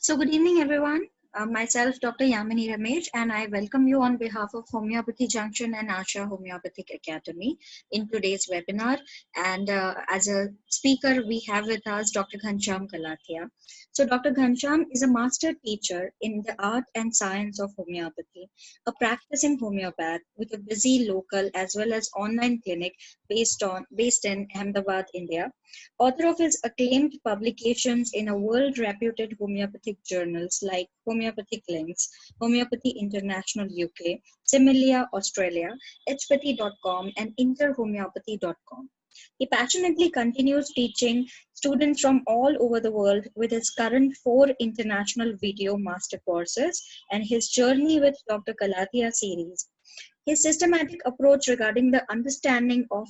So, good evening, everyone. Myself, Dr. Yamini Ramesh, and I welcome you on behalf of Homeopathy Junction and Asha Homeopathic Academy in today's webinar. And as a speaker, we have with us Dr. Ghanshyam Kalathia. So, Dr. Ghanshyam is a master teacher in the art and science of homeopathy, a practicing homeopath with a busy local as well as online clinic based in Ahmedabad, India, author of his acclaimed publications in a world-reputed homeopathic journals like Homeopathic Links, Homeopathy International UK, Similia Australia, hpathy.com, and interhomeopathy.com. He passionately continues teaching students from all over the world with his current 4 international video master courses and his Journey with Dr. Kalathia series. His systematic approach regarding the understanding of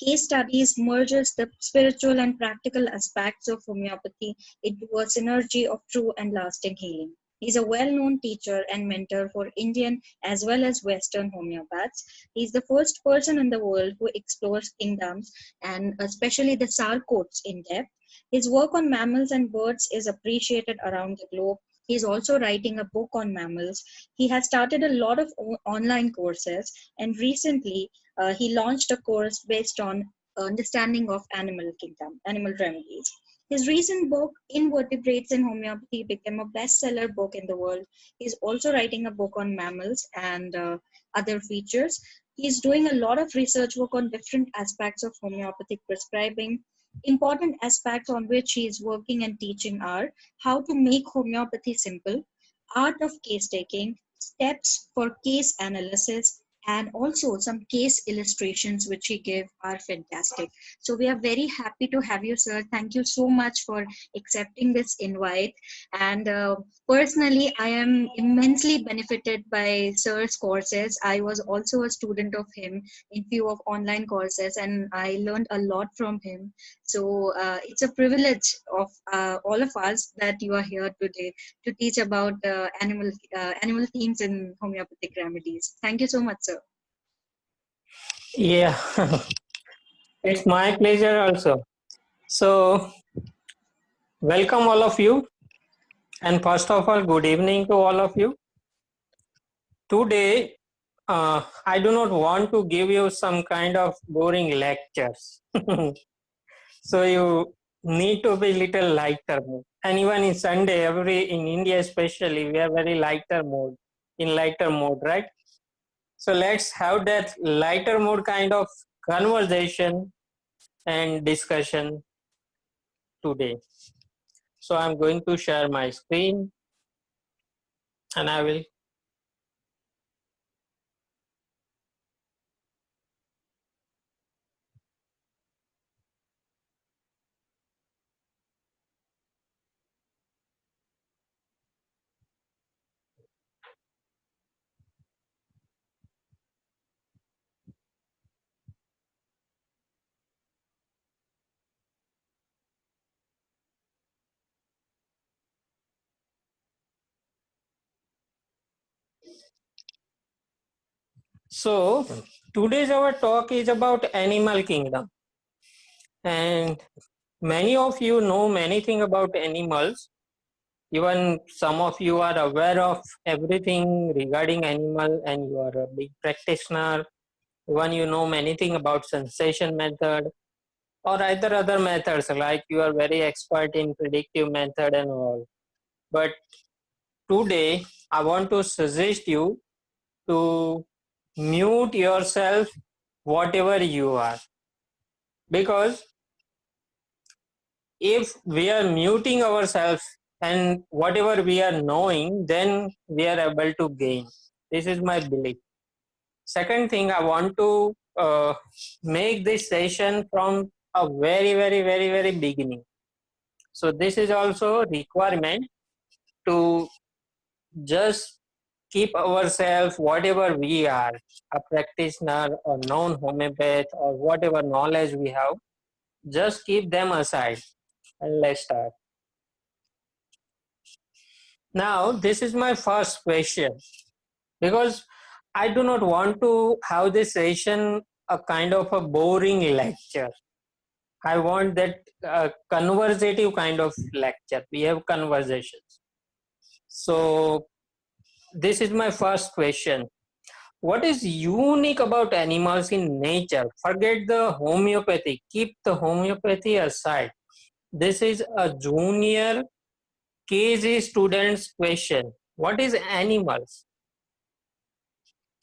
case studies merges the spiritual and practical aspects of homeopathy into a synergy of true and lasting healing. He is a well-known teacher and mentor for Indian as well as Western homeopaths. He is the first person in the world who explores kingdoms and especially the Sarcoats in depth. His work on mammals and birds is appreciated around the globe. He is also writing a book on mammals. He has started a lot of online courses, and recently he launched a course based on understanding of animal kingdom, animal remedies. His recent book, Invertebrates in Homeopathy, became a bestseller book in the world. He's also writing a book on mammals and other features. He's doing a lot of research work on different aspects of homeopathic prescribing. Important aspects on which he is working and teaching are how to make homeopathy simple, art of case taking, steps for case analysis, and also some case illustrations which he gave are fantastic. So we are very happy to have you, sir. Thank you so much for accepting this invite. And personally, I am immensely benefited by sir's courses. I was also a student of him in few of online courses, and I learned a lot from him. So it's a privilege of all of us that you are here today to teach about animal themes in homeopathic remedies. Thank you so much, sir. Yeah, it's my pleasure also. So, welcome all of you. And first of all, good evening to all of you. Today, I do not want to give you some kind of boring lectures. So, you need to be little lighter mood. And even in Sunday, in India especially, we are very lighter mode, in lighter mode, right? So, let's have that lighter mode kind of conversation and discussion today. So I'm going to share my screen and I will. So today's our talk is about animal kingdom, and many of you know many thing about animals. Even some of you are aware of everything regarding animal, and you are a big practitioner. Even you know many thing about sensation method or either other methods, like you are very expert in predictive method and all. But today I want to suggest you to mute yourself whatever you are, because if we are muting ourselves and whatever we are knowing, then we are able to gain. This is my belief. Second thing, I want to make this session from a very beginning. So this is also requirement to just keep ourselves whatever we are, a practitioner or known homeopath or whatever knowledge we have, just keep them aside and let's start. Now this is my first question, because I do not want to have this session a kind of a boring lecture. I want that conversative kind of lecture. We have conversations. So this is my first question. What is unique about animals in nature? Forget the homeopathy. Keep the homeopathy aside. This is a junior KG student's question. What is animals?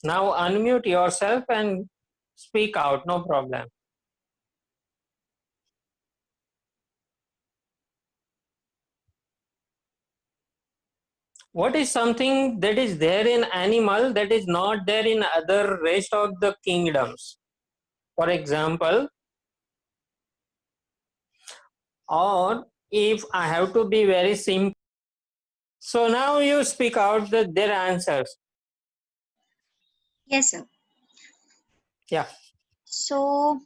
Now unmute yourself and speak out, no problem. What is something that is there in animal that is not there in other rest of the kingdoms? For example, or if I have to be very simple. So now you speak out their answers. Yes, sir. Yeah. So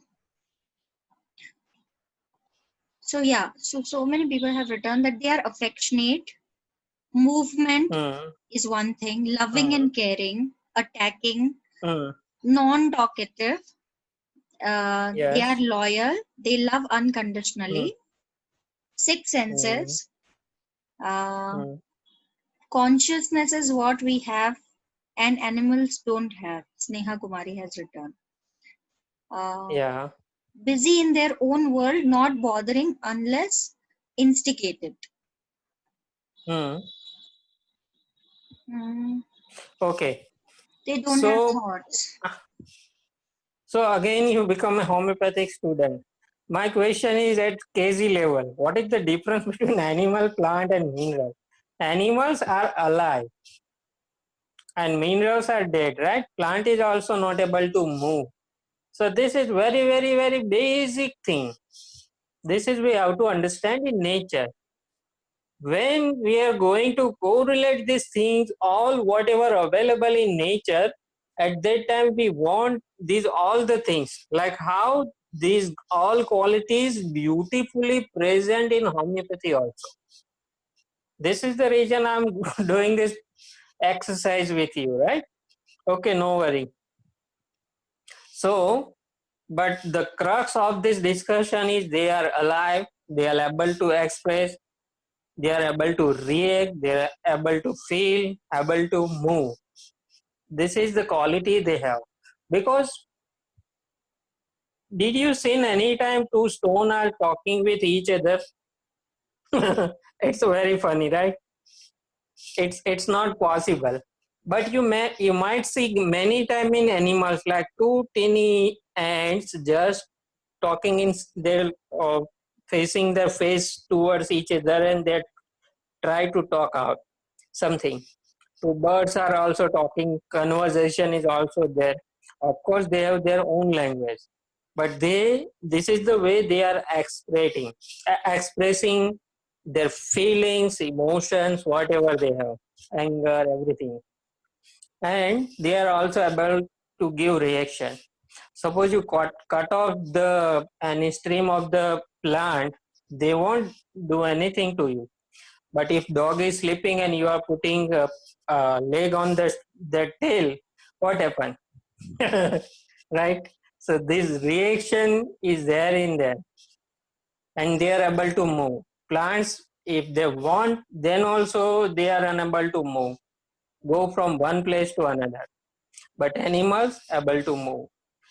yeah, so many people have written that they are affectionate, movement Mm, is one thing, loving mm, and caring, attacking, mm, non-talkative, they are yes. loyal, they love Mm, unconditionally, six mm, senses, uh, mm, consciousness is what we have and animals don't have. Sneha Kumari has written. Uh, yeah. Busy in their own world, not bothering unless instigated. Mm. Mm, Okay. they don't have So thoughts. so again you become a homeopathic student. My question is at KG level. What is the difference between animal, plant, and mineral? Animals are alive and minerals are dead, right? Plant is also not able to move. So this is very, very, very basic thing. This is we have to understand in nature. When we are going to correlate these things, all whatever available in nature, at that time we want these all the things, like how these all qualities beautifully present in homeopathy also. This is the reason I'm doing this exercise with you, right? Okay, no worry. So but the crux of this discussion is they are alive, they are able to express, they are able to react, they are able to feel, able to move. This is the quality they have. Because did you see any time two stone are talking with each other? It's very funny, right? It's not possible. But you might see many time in animals like two tiny ants just talking in their facing their face towards each other, and they try to talk out something. So birds are also talking, conversation is also there. Of course they have their own language, but this is the way they are expressing their feelings, emotions, whatever they have, anger, everything. And they are also able to give reaction. Suppose you cut off the any stream of the plant, they won't do anything to you. But if dog is sleeping and you are putting a leg on the tail, what happen? Right? So this reaction is there in them, and they are able to move. Plants, if they want, then also they are unable to move, go from one place to another. But animals able to move.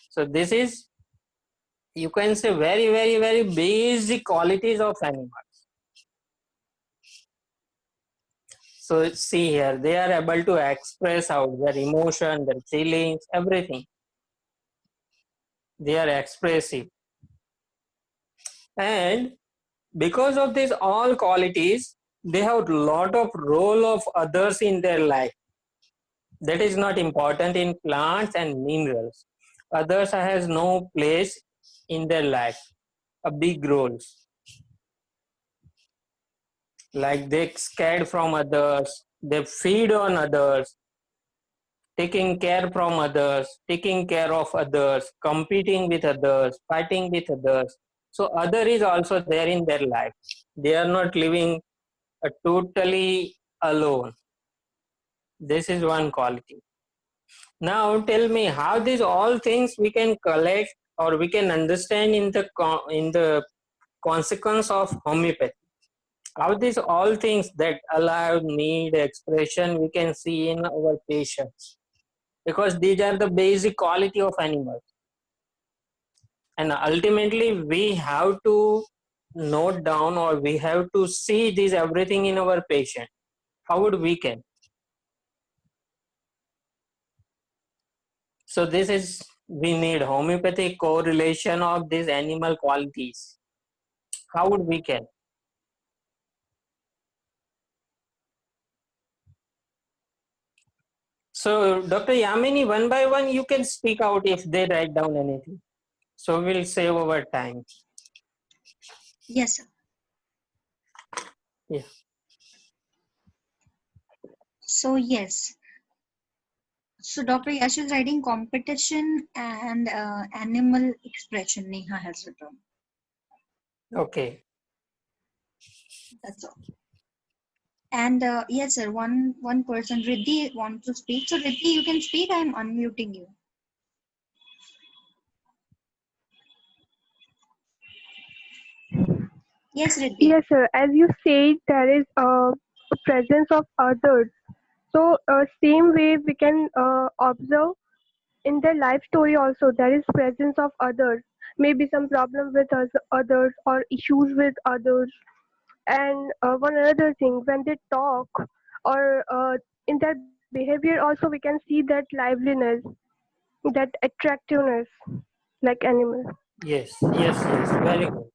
So this is, you can say, very, very, very basic qualities of animals. So see here, they are able to express out their emotion, their feelings, everything. They are expressive. And because of these all qualities, they have a lot of role of others in their life. That is not important in plants and minerals. Others has no place in their life, a big roles. Like they scared from others, they feed on others, taking care from others, taking care of others, competing with others, fighting with others. So other is also there in their life. They are not living totally alone. This is one quality. Now tell me how these all things we can collect or we can understand in the consequence of homeopathy. How these all things that alive, need, expression we can see in our patients, because these are the basic quality of animals. And ultimately we have to note down, or we have to see this everything in our patient. How would we can? So this is, we need homeopathic correlation of these animal qualities. How would we can? So Dr. Yamini, one by one you can speak out if they write down anything. So we'll save our time. Yes, sir. Yeah. So yes. So Dr. Yash is writing competition and animal expression. Neha has written. Okay. That's all. And yes, sir. One person, Riddhi, wants to speak. So Riddhi, you can speak. I am unmuting you. Yes, Riddhi. Yes, sir. As you said, there is a presence of others. So, same way we can observe in their life story also there is presence of others. Maybe some problem with us, others or issues with others. And one another thing, when they talk or in their behavior also we can see that liveliness, that attractiveness like animals. Yes, yes, yes. Very good.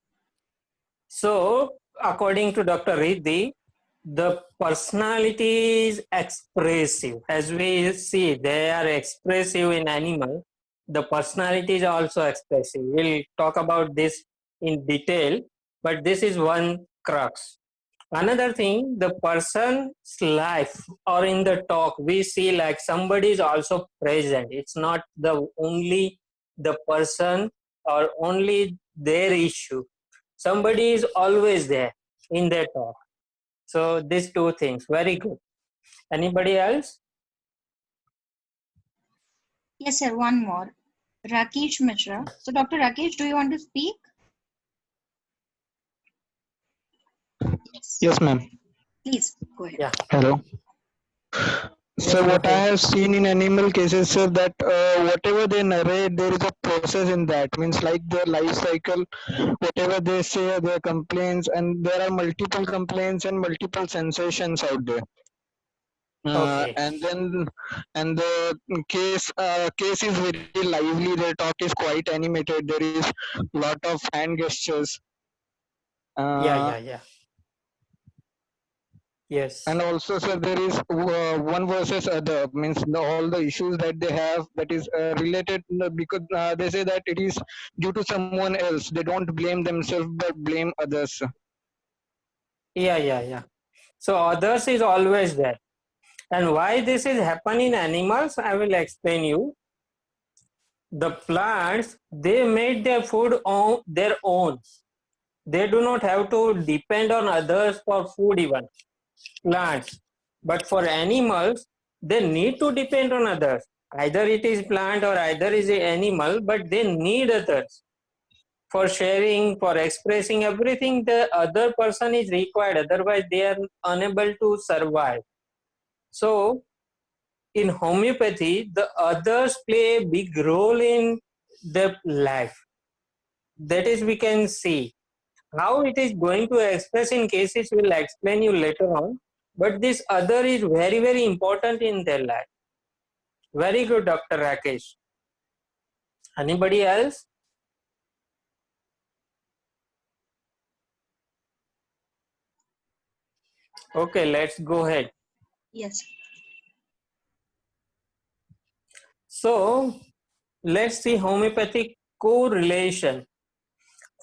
So according to Dr. Riddhi, the personality is expressive. As we see, they are expressive in animal. The personality is also expressive. We'll talk about this in detail, but this is one crux. Another thing, the person's life or in the talk, we see like somebody is also present. It's not the only the person or only their issue. Somebody is always there in their talk. So these two things, very good. Anybody else? Yes, sir. One more. Rakesh Mishra. So Dr. Rakesh, do you want to speak? Yes. Yes, ma'am. Please go ahead. Yeah. Hello. Yes, So go what I ahead. have seen in animal cases, sir, that whatever they narrate, there is a process in that. Means like their life cycle, whatever they say, their complaints, and there are multiple complaints and multiple sensations out there. Okay. And then, and the case is very lively. Their talk is quite animated. There is lot of hand gestures. Yeah, Uh, yeah, yeah. Yes. and also sir there is one versus other, means all the issues that they have that is related, because they say that it is due to someone else, they don't blame themselves but blame others. Yeah, yeah, yeah. So others is always there. And why this is happen in animals, I will explain you. The plants, they made their food on their own. They do not have to depend on others for food even. Plants. But for animals, they need to depend on others. Either it is plant or either is a animal, but they need others for sharing, for expressing everything. The other person is required, otherwise they are unable to survive. So in homeopathy, the others play a big role in the life. That is, we can see how it is going to express in cases, we'll explain you later on. But this other is very, very important in their life. Very good, Dr. Rakesh. Anybody else? Okay, let's go ahead. Yes. So let's see homeopathic correlation.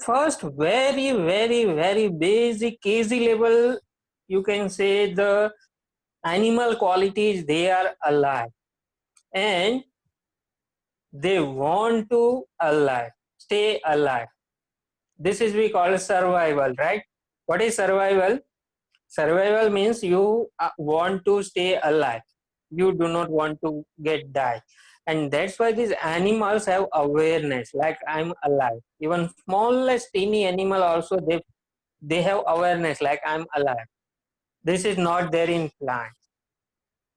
First, very, very, very basic, easy level, you can say the animal qualities, they are alive and they want to alive, stay alive. This is we call survival, right? What is survival? Survival means you want to stay alive. You do not want to get die. And that's why these animals have awareness, like I'm alive. Even smallest teeny animal also, they they have awareness like I'm alive. This is not there in plants.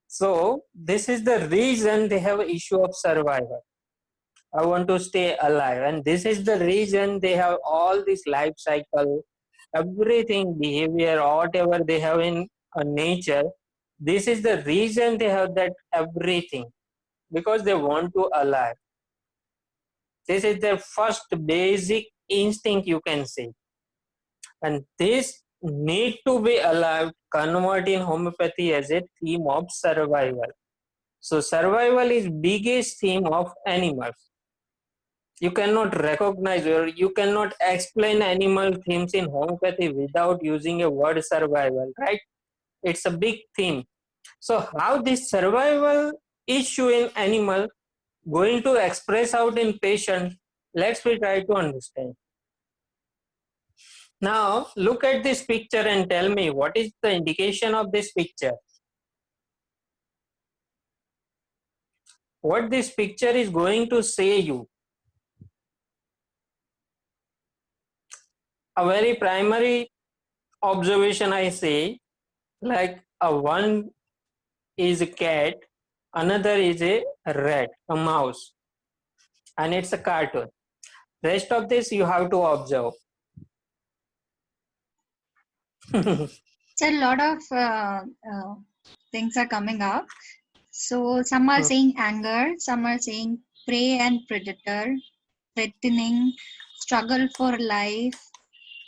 So this is the reason they have issue of survival. I want to stay alive, and this is the reason they have all this life cycle, everything, behavior, whatever they have in nature. This is the reason they have that everything, because they want to alive. This is their first basic instinct, you can say, and this need to be alive convert in homeopathy as a theme of survival. So survival is biggest theme of animals. You cannot recognize or you cannot explain animal themes in homeopathy without using a word survival, right? It's a big theme. So how this survival issue in animal going to express out in patient, let's we try to understand. Now look at this picture and tell me what is the indication of this picture. What this picture is going to say you. A very primary observation I say, like a one is a cat, another is a rat, a mouse, and it's a cartoon. Rest of this you have to observe. So a lot of things are coming up. So some are saying anger, some are saying prey and predator, threatening, struggle for life.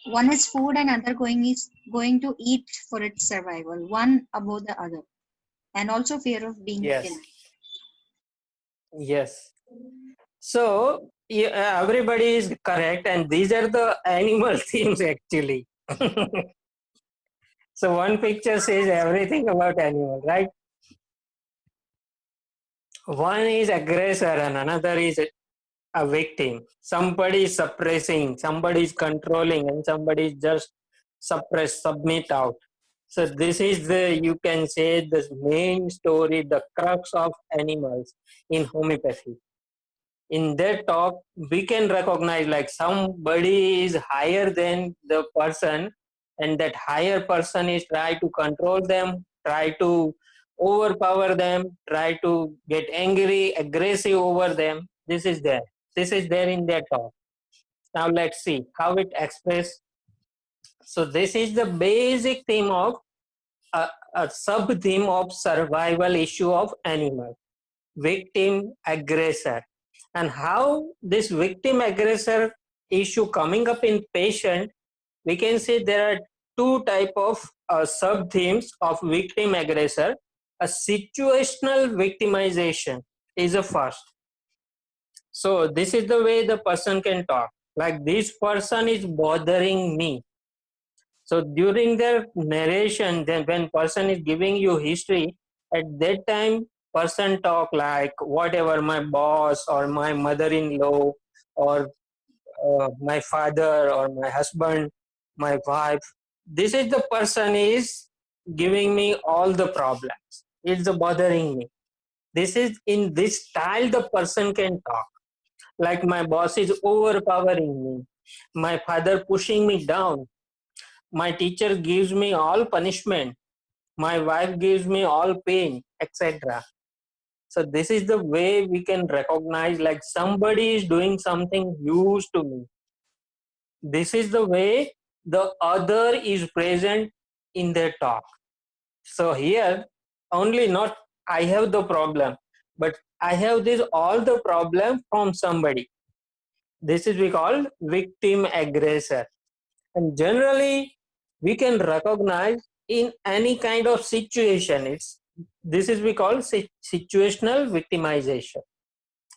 One is food and other going to eat for its survival, one above the other, and also fear of being Yes. killed. Yes. So yeah, everybody is correct, and these are the animal themes actually. So one picture says everything about animal, right? One is aggressor and another is a victim. Somebody is suppressing, somebody is controlling, and somebody is just suppress, submit out. So this is the, you can say, the main story, the crux of animals in homeopathy. In that talk, we can recognize like somebody is higher than the person, and that higher person is try to control them, try to overpower them, try to get angry, aggressive over them. This is there. This is there in their talk. Now let's see how it express. So this is the basic theme of a sub theme of survival issue of animal, victim aggressor, and how this victim aggressor issue coming up in patient. We can say there are two type of sub themes of victim aggressor. A situational victimization is a first. So this is the way the person can talk, like this person is bothering me. So during their narration, then when person is giving you history, at that time person talk like whatever my boss or my mother-in-law or my father or my husband, my wife. This is the person is giving me all the problems. It's bothering me. This is in this style the person can talk. Like my boss is overpowering me. My father pushing me down. My teacher gives me all punishment. My wife gives me all pain, etc. So this is the way we can recognize like somebody is doing something huge to me. This is the way the other is present in their talk. So here only not I have the problem, but I have this all the problem from somebody. This is we call victim aggressor. And generally we can recognize in any kind of situation. It's this is we call situational victimization.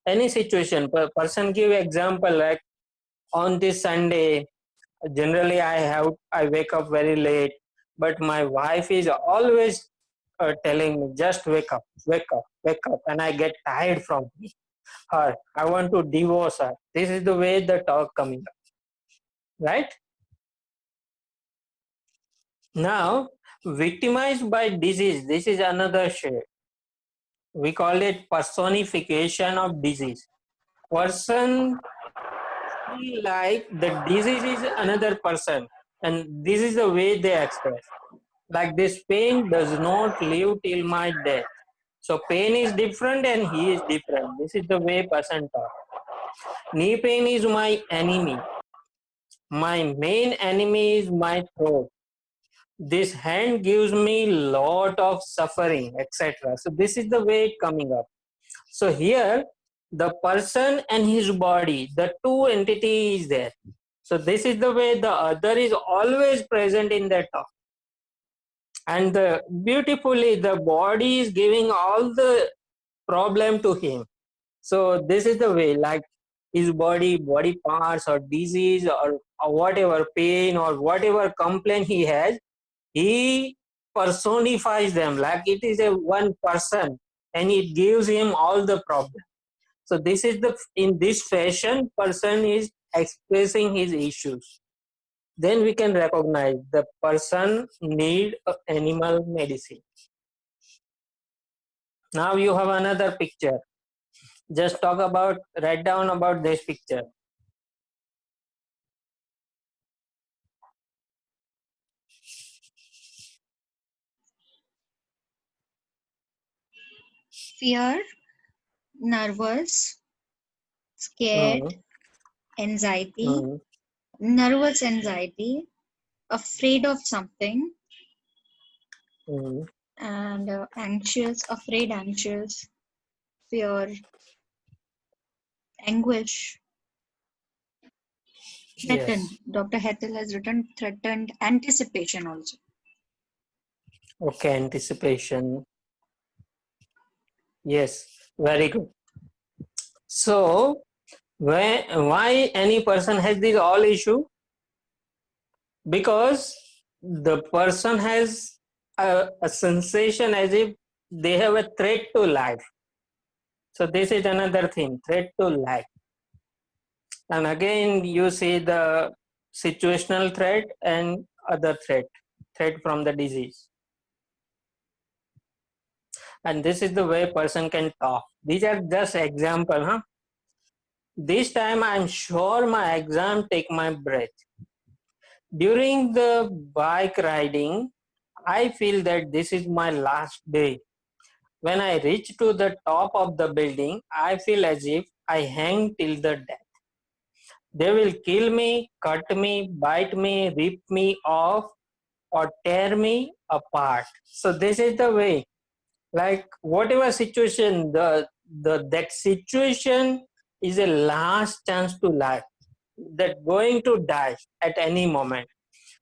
Any situation, person give example like on this Sunday, generally I wake up very late, but my wife is always telling me just wake up, wake up, wake up, and I get tired from her. I want to divorce her. This is the way the talk coming up, right? Now, victimized by disease, this is another shade. We call it personification of disease. Person feel like the disease is another person. And this is the way they express. Like, this pain does not live till my death. So pain is different and he is different. This is the way person talk. Knee pain is my enemy. My main enemy is my throat. This hand gives me lot of suffering, etc. So this is the way it coming up. So here, the person and his body, the two entity is there. So this is the way the other is always present in that talk. And beautifully, the body is giving all the problem to him. So this is the way, like his body parts or disease or whatever pain or whatever complaint he has, he personifies them like it is a one person, and it gives him all the problem. So this is the, in this fashion, person is expressing his issues. Then we can recognize the person need animal medicine. Now you have another picture. Just write down about this picture. Fear, nervous, scared, anxiety, nervous anxiety, afraid of something, and anxious, afraid, anxious, fear, anguish, threatened. Yes. Dr. Hettel has written threatened, anticipation also. Okay, anticipation. Yes, very good. So, why any person has this all issue? Because the person has a sensation as if they have a threat to life. So this is another thing, threat to life. And again, you see the situational threat and other threat from the disease. And this is the way person can talk. These are just example, huh? This time I'm sure my exam take my breath. During the bike riding, I feel that this is my last day. When I reach to the top of the building, I feel as if I hang till the death. They will kill me, cut me, bite me, rip me off, or tear me apart. So this is the way. Like whatever situation, that situation is a last chance to life. That going to die at any moment.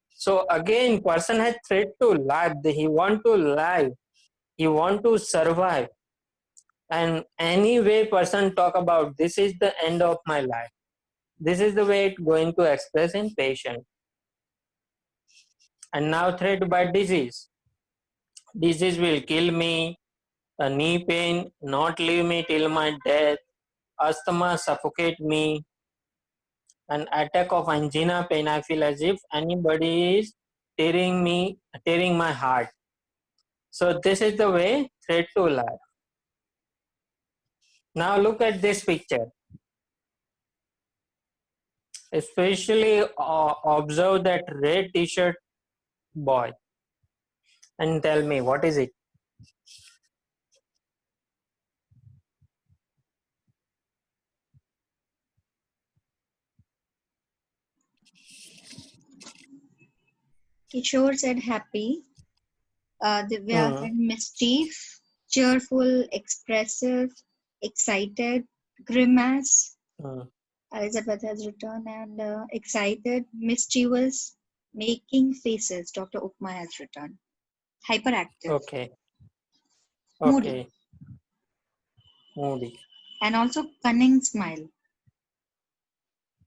So again, person has threat to life. He want to live. He want to survive. And any way person talk about this is the end of my life. This is the way it's going to express in patient. And now threat by disease. Disease will kill me. A knee pain, not leave me till my death. Asthma, suffocate me. An attack of angina pain, I feel as if anybody is tearing my heart. So this is the way threat to life. Now look at this picture. Especially observe that red t-shirt boy and tell me what is it. Kishore said happy. Divya said mischief, cheerful, expressive, excited, grimace. Elizabeth has written, and excited, mischievous, making faces. Dr. Upma has written. Hyperactive. Okay. Moody. Moody. And also cunning smile.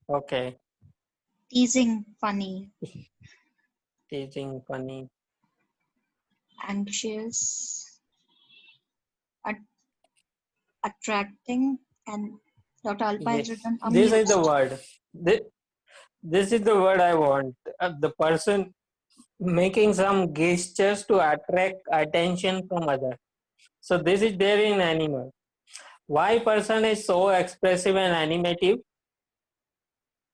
Okay. Teasing, funny. Teasing, funny. Anxious, attracting, and Dr. Alpa has written amused. This is the word. This is the word I want. The person making some gestures to attract attention from others. So this is there in animal. Why person is so expressive and animative?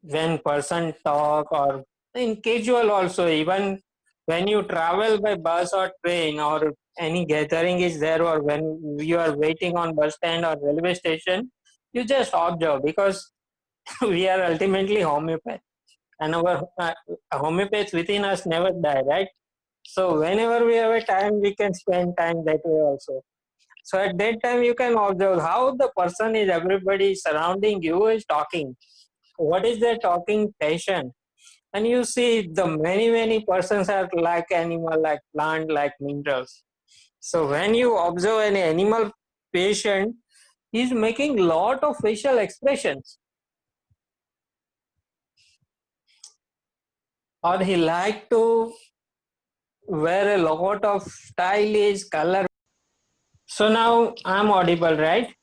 When person talk or in casual also, even when you travel by bus or train or any gathering is there, or when you are waiting on bus stand or railway station, you just observe, because we are ultimately homeopath, and our homeopaths within us never die, right? So whenever we have a time, we can spend time that way also. So at that time, you can observe how the person is, everybody surrounding you is talking. What is their talking passion? And you see the many persons are like animal, like plant, like minerals. So when you observe an animal patient, he's making lot of facial expressions, or he like to wear a lot of stylish color. So now I'm audible, right?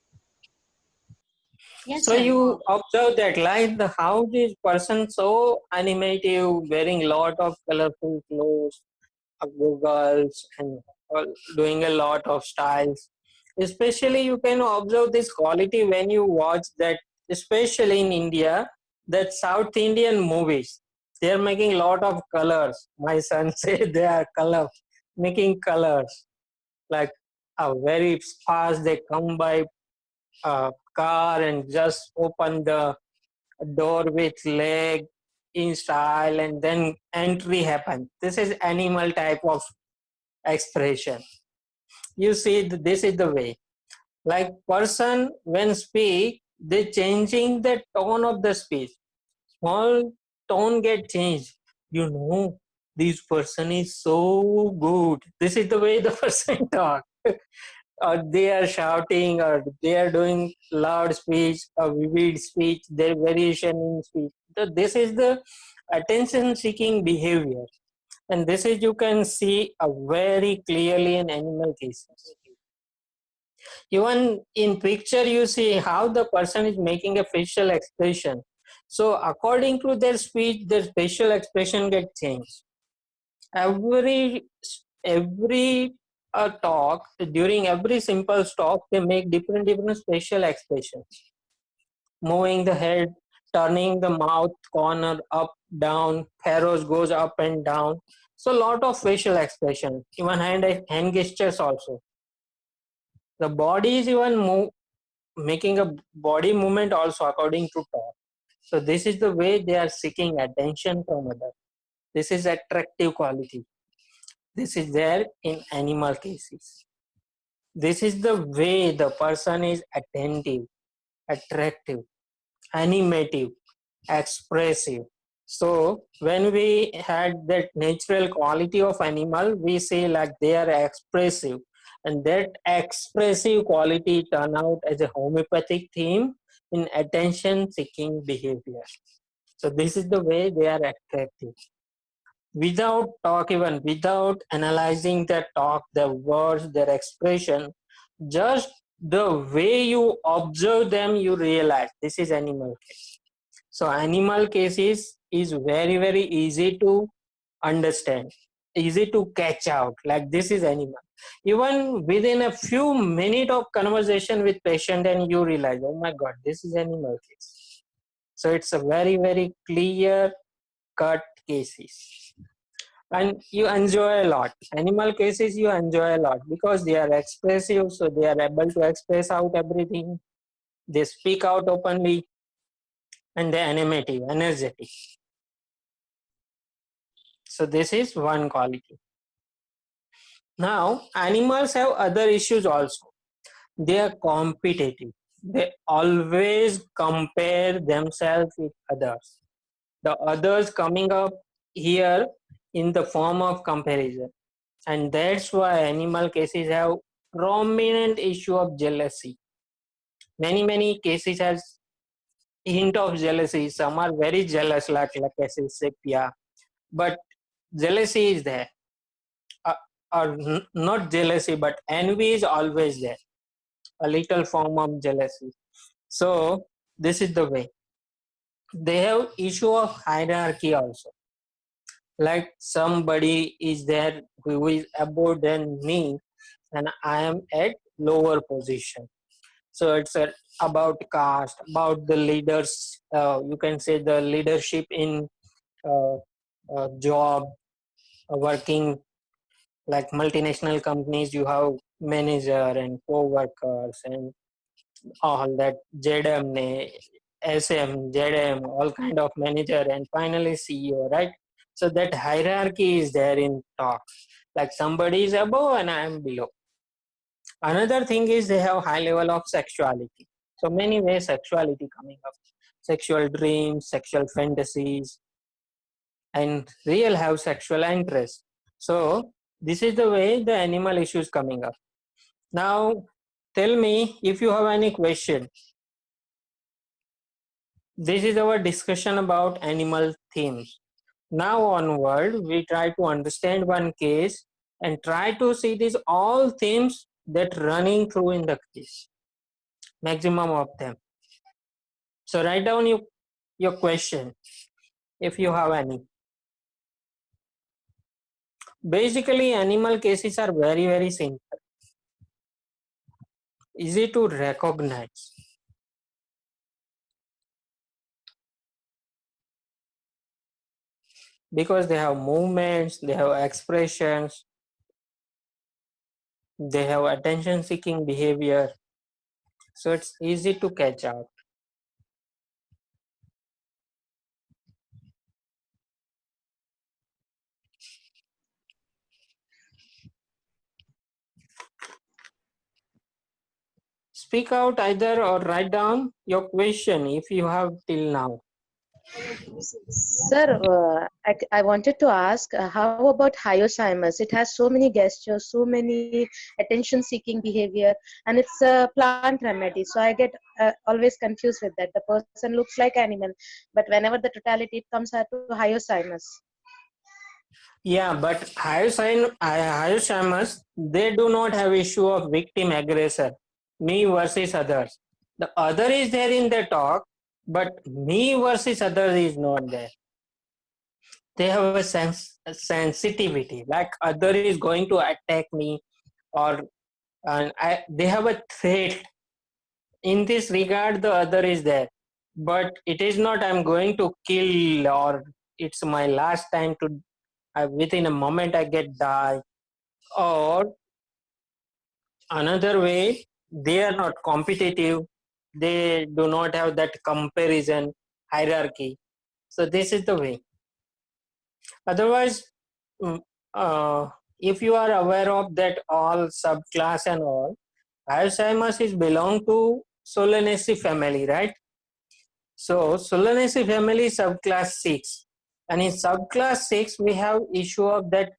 Yes, So sir. you observe that, like the how this person so animative, wearing lot of colorful clothes, goggles, and doing a lot of styles. Especially you can observe this quality when you watch that, especially in India, that South Indian movies. They are making lot of colors. My son say they are color, making colors, like very fast they come by car and just open the door with leg in style, and then entry happen. This is animal type of expression. You see, this is the way, like person when speak, they changing the tone of the speech. Small tone get changed, you know, this person is so good. This is the way the person talk. Or they are shouting, or they are doing loud speech or vivid speech, their variation in speech. So this is the attention seeking behavior, and this is you can see very clearly in animal cases. Even in picture you see how the person is making a facial expression. So according to their speech, their facial expression get changed. Every talk, during every simple talk, they make different facial expressions, moving the head, turning the mouth corner up down, furrows goes up and down. So lot of facial expression, even hand gestures also. The body is even making a body movement also according to talk. So this is the way they are seeking attention from others. This is attractive quality. This is there in animal cases. This is the way the person is attentive, attractive, animative, expressive. So when we had that natural quality of animal, we say like they are expressive, and that expressive quality turn out as a homeopathic theme in attention seeking behavior. So this is the way they are attractive. Without talk, even without analyzing their talk, their words, their expression, just the way you observe them, you realize this is animal case. So animal cases is very easy to understand, easy to catch out, like this is animal. Even within a few minutes of conversation with patient, and you realize, oh my god, this is animal case. So it's a very clear cut cases, and you enjoy a lot. Animal cases you enjoy a lot because they are expressive, so they are able to express out everything. They speak out openly, and they're animative, energetic. So this is one quality. Now animals have other issues also. They are competitive. They always compare themselves with others. The others coming up here in the form of comparison, and that's why animal cases have prominent issue of jealousy. Many cases has hint of jealousy. Some are very jealous, like I say sepia, but jealousy is there. uh, Not jealousy, but envy is always there, a little form of jealousy. So this is the way they have issue of hierarchy also, like somebody is there who is above than me, and I am at lower position. So it's about caste, about the leaders, you can say the leadership in uh, job, working like multinational companies, you have manager and co-workers and all that, JDM, SM, JDM, all kind of manager, and finally CEO, right? So that hierarchy is there in talk. Like somebody is above and I am below. Another thing is they have high level of sexuality. So many ways sexuality coming up. Sexual dreams, sexual fantasies, and real have sexual interest. So this is the way the animal issues coming up. Now tell me if you have any question. This is our discussion about animal themes. Now onward, we try to understand one case and try to see these all themes that running through in the case, maximum of them. So write down your question if you have any. Basically, animal cases are very, very simple, easy to recognize. Because they have movements, they have expressions, they have attention seeking behavior. So it's easy to catch out. Speak out either or write down your question if you have till now. Sir, I wanted to ask, how about hyoscyamus? It has so many gestures, so many attention-seeking behavior, and it's a plant remedy. So I get always confused with that. The person looks like animal, but whenever the totality, it comes out to hyoscyamus. Yeah, but hyoscyamus, they do not have issue of victim aggressor, me versus others. The other is there in the talk, but me versus others is not there. They have a sensitivity, like other is going to attack me, or they have a threat. In this regard, the other is there, but it is not I'm going to kill, or it's my last time to within a moment I get die. Or another way, they are not competitive, they do not have that comparison hierarchy. So this is the way. Otherwise, mm, uh, if you are aware of that all subclass and all, Alzheimer's is belong to Solanaceae family, right? So Solanaceae family subclass 6, and in subclass 6 we have issue of that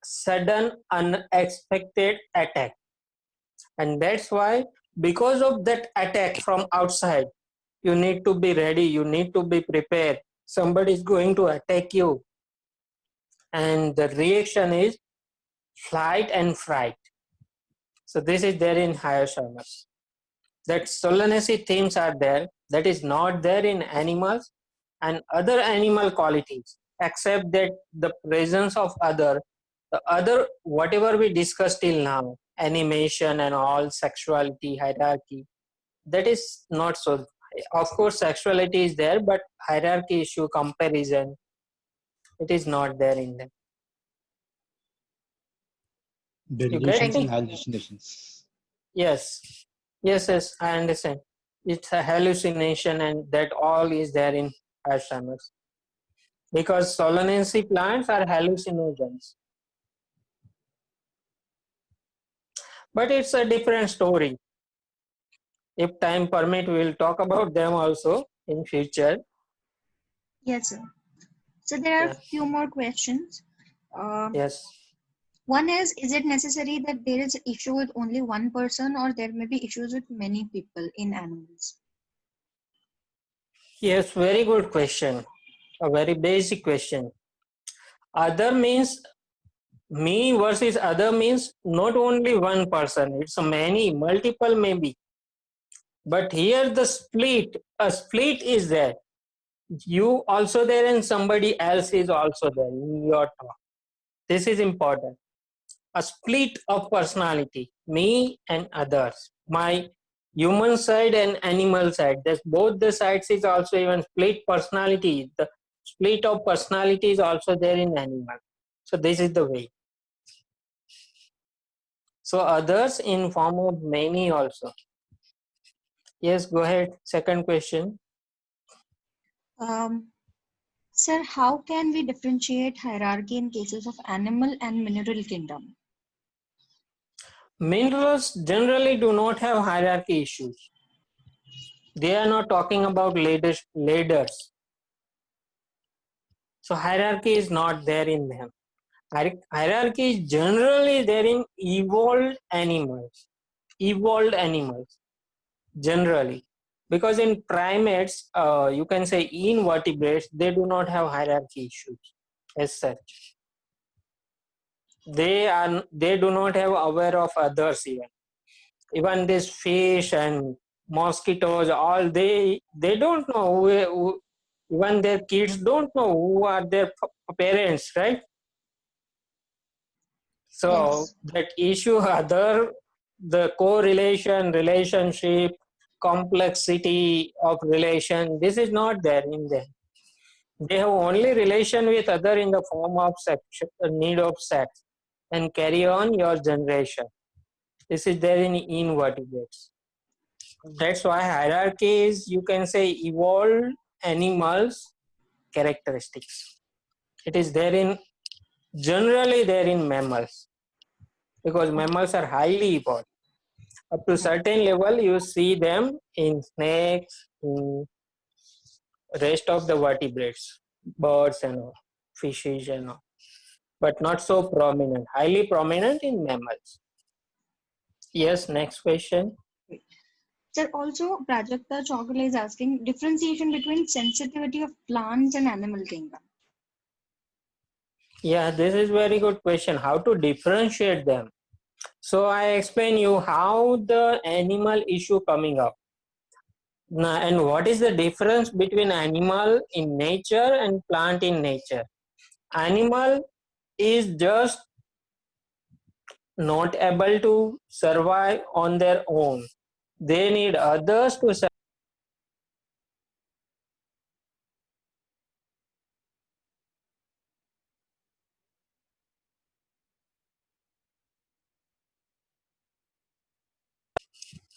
sudden unexpected attack, and that's why because of that attack from outside, you need to be ready, you need to be prepared. Somebody is going to attack you, and the reaction is flight and fright. So this is there in hyoscyamus. That Solanaceae themes are there, that is not there in animals and other animal qualities, except that the presence of the other whatever we discussed till now, animation and all, sexuality, hierarchy, that is not so. Of course sexuality is there, but hierarchy issue, comparison, it is not there in them. You get Delusions me? and hallucinations. Yes, yes, I understand. It's a hallucination, and that all is there in Alzheimer's. Because Solanaceae plants are hallucinogens. But it's a different story. If time permit, we will talk about them also in future. Yes, sir. So there are Yeah. a few more questions. Yes. One is it necessary that there is an issue with only one person, or there may be issues with many people in animals? Yes, very good question. A very basic question. Other means me versus other means not only one person, it's many, multiple maybe. But here the a split is there. You also there and somebody else is also there in your talk. This is important. A split of personality, me and others. My human side and animal side. There's both the sides is also even split personality. split of personality is also there in animal. So this is the way. So others in form of many also. Yes, go ahead. Second question. Sir, how can we differentiate hierarchy in cases of animal and mineral kingdom? Minerals generally do not have hierarchy issues. They are not talking about ladders. So hierarchy is not there in them. Hierarchy is generally there in evolved animals. Evolved animals, generally. Because in primates, you can say invertebrates, they do not have hierarchy issues as such. They do not have aware of others even this fish and mosquitoes, all they don't know even their kids don't know who are their parents, right? So Yes. that issue other, the correlation, relationship, complexity of relation, this is not there in them. They have only relation with other in the form of sex, need of sex, and carry on your generation. This is there in invertebrates. That's why hierarchy is, you can say, evolved animals characteristics. It is there in, generally there in mammals, because mammals are highly evolved. Up to certain level, you see them in snakes, in rest of the vertebrates, birds and all, fishes and all, but not so prominent, highly prominent in mammals. Yes, next question. Great. Sir, also Prajakta Chogale is asking differentiation between sensitivity of plants and animal kingdom. Yeah, this is very good question. How to differentiate them? So I explain you how the animal issue coming up. Now, and what is the difference between animal in nature and plant in nature? Animal is just not able to survive on their own. They need others to survive.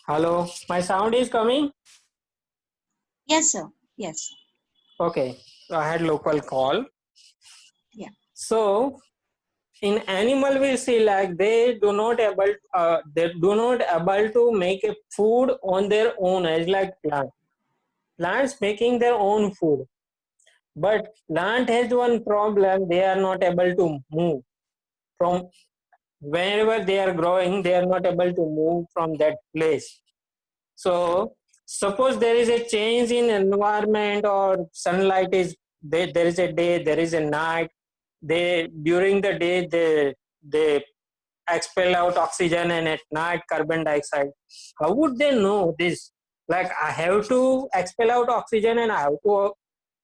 Hello, my sound is coming? Yes, sir. Yes. Okay, so I had local call. Yeah. So in animal we see like they do not able to make a food on their own as like plants making their own food, but plant has one problem, they are not able to move from wherever they are growing, they are not able to move from that place. So suppose there is a change in environment or sunlight is there is a day, there is a night, they during the day they expel out oxygen and at night carbon dioxide. How would they know this? Like I have to expel out oxygen and I have to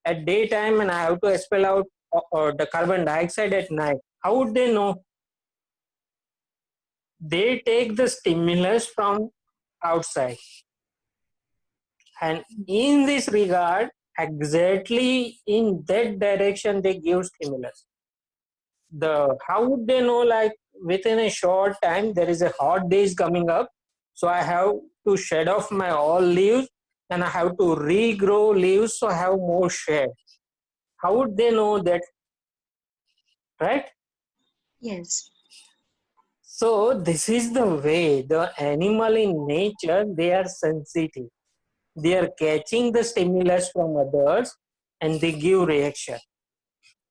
at daytime and I have to expel out the carbon dioxide at night. How would they know? They take the stimulus from outside, and in this regard, exactly in that direction they give stimulus. The how would they know, like within a short time there is a hot day is coming up, so I have to shed off my all leaves and I have to regrow leaves so I have more shade. How would they know that, right? Yes. So this is the way the animal in nature, they are sensitive, they are catching the stimulus from others and they give reaction.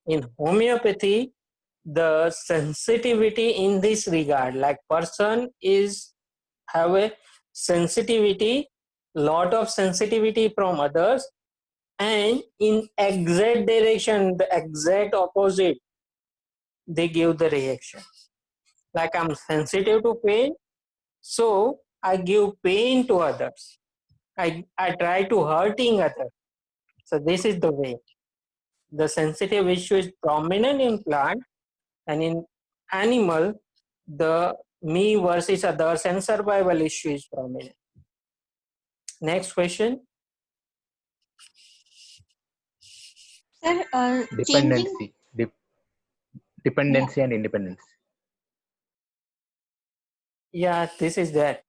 In homeopathy, the sensitivity in this regard, like person is have a sensitivity, lot of sensitivity from others, and in exact direction, the exact opposite, they give the reaction. Like I'm sensitive to pain, so I give pain to others. I try to hurting others. So this is the way. The sensitive issue is prominent in plant, and in animal, the me versus others and survival issue is prominent. Next question. Sir, changing. Dependency, dependency and independence. Yeah, this is that.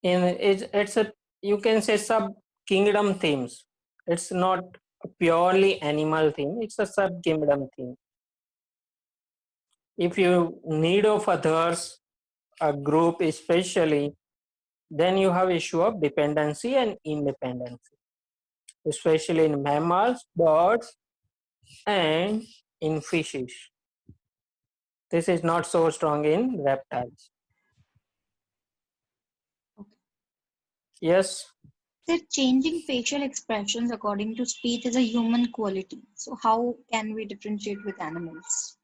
It's a, you can say, sub kingdom themes. It's not a purely animal theme. It's a sub kingdom theme. If you need of others, a group especially, then you have issue of dependency and independency, especially in mammals, birds, and in fishes. This is not so strong in reptiles. Okay. Yes. Sir, changing facial expressions according to speech is a human quality. So how can we differentiate with animals?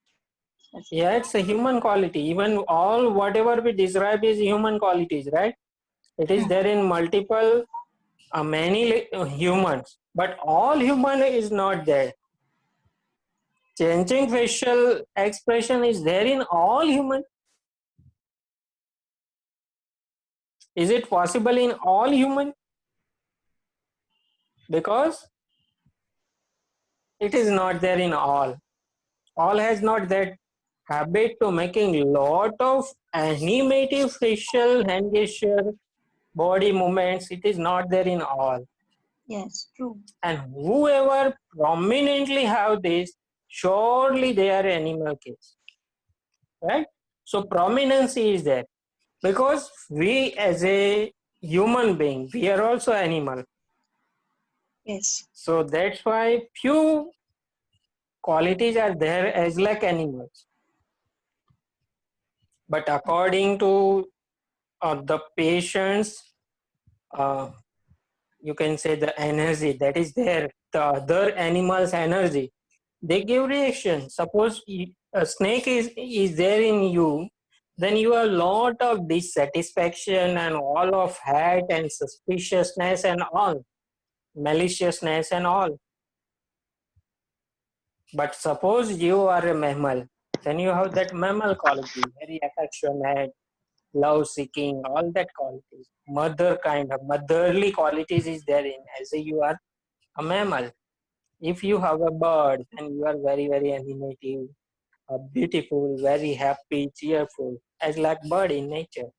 Yeah, it's a human quality. Even all whatever we describe is human qualities, right? It is there in multiple, many humans, but all human is not there. Changing facial expression is there in all human. Is it possible in all human? Because it is not there in all. All has not that habit to making lot of animative facial hand gesture, body movements. It is not there in all. Yes, true. And whoever prominently have this, surely they are animal case, right? So prominency is there because we as a human being, we are also animal. Yes. So that's why few qualities are there as like animals. But according to the patient's, you can say the energy that is there, the other animals' energy, they give reaction. Suppose a snake is there in you, then you have a lot of dissatisfaction and all of hate and suspiciousness and all, maliciousness and all. But suppose you are a mammal, then you have that mammal quality, very affectionate, love seeking, all that qualities. Mother kind of motherly qualities is there in as you are a mammal. If you have a bird, then you are very, very animative, beautiful, very happy, cheerful, as like bird in nature.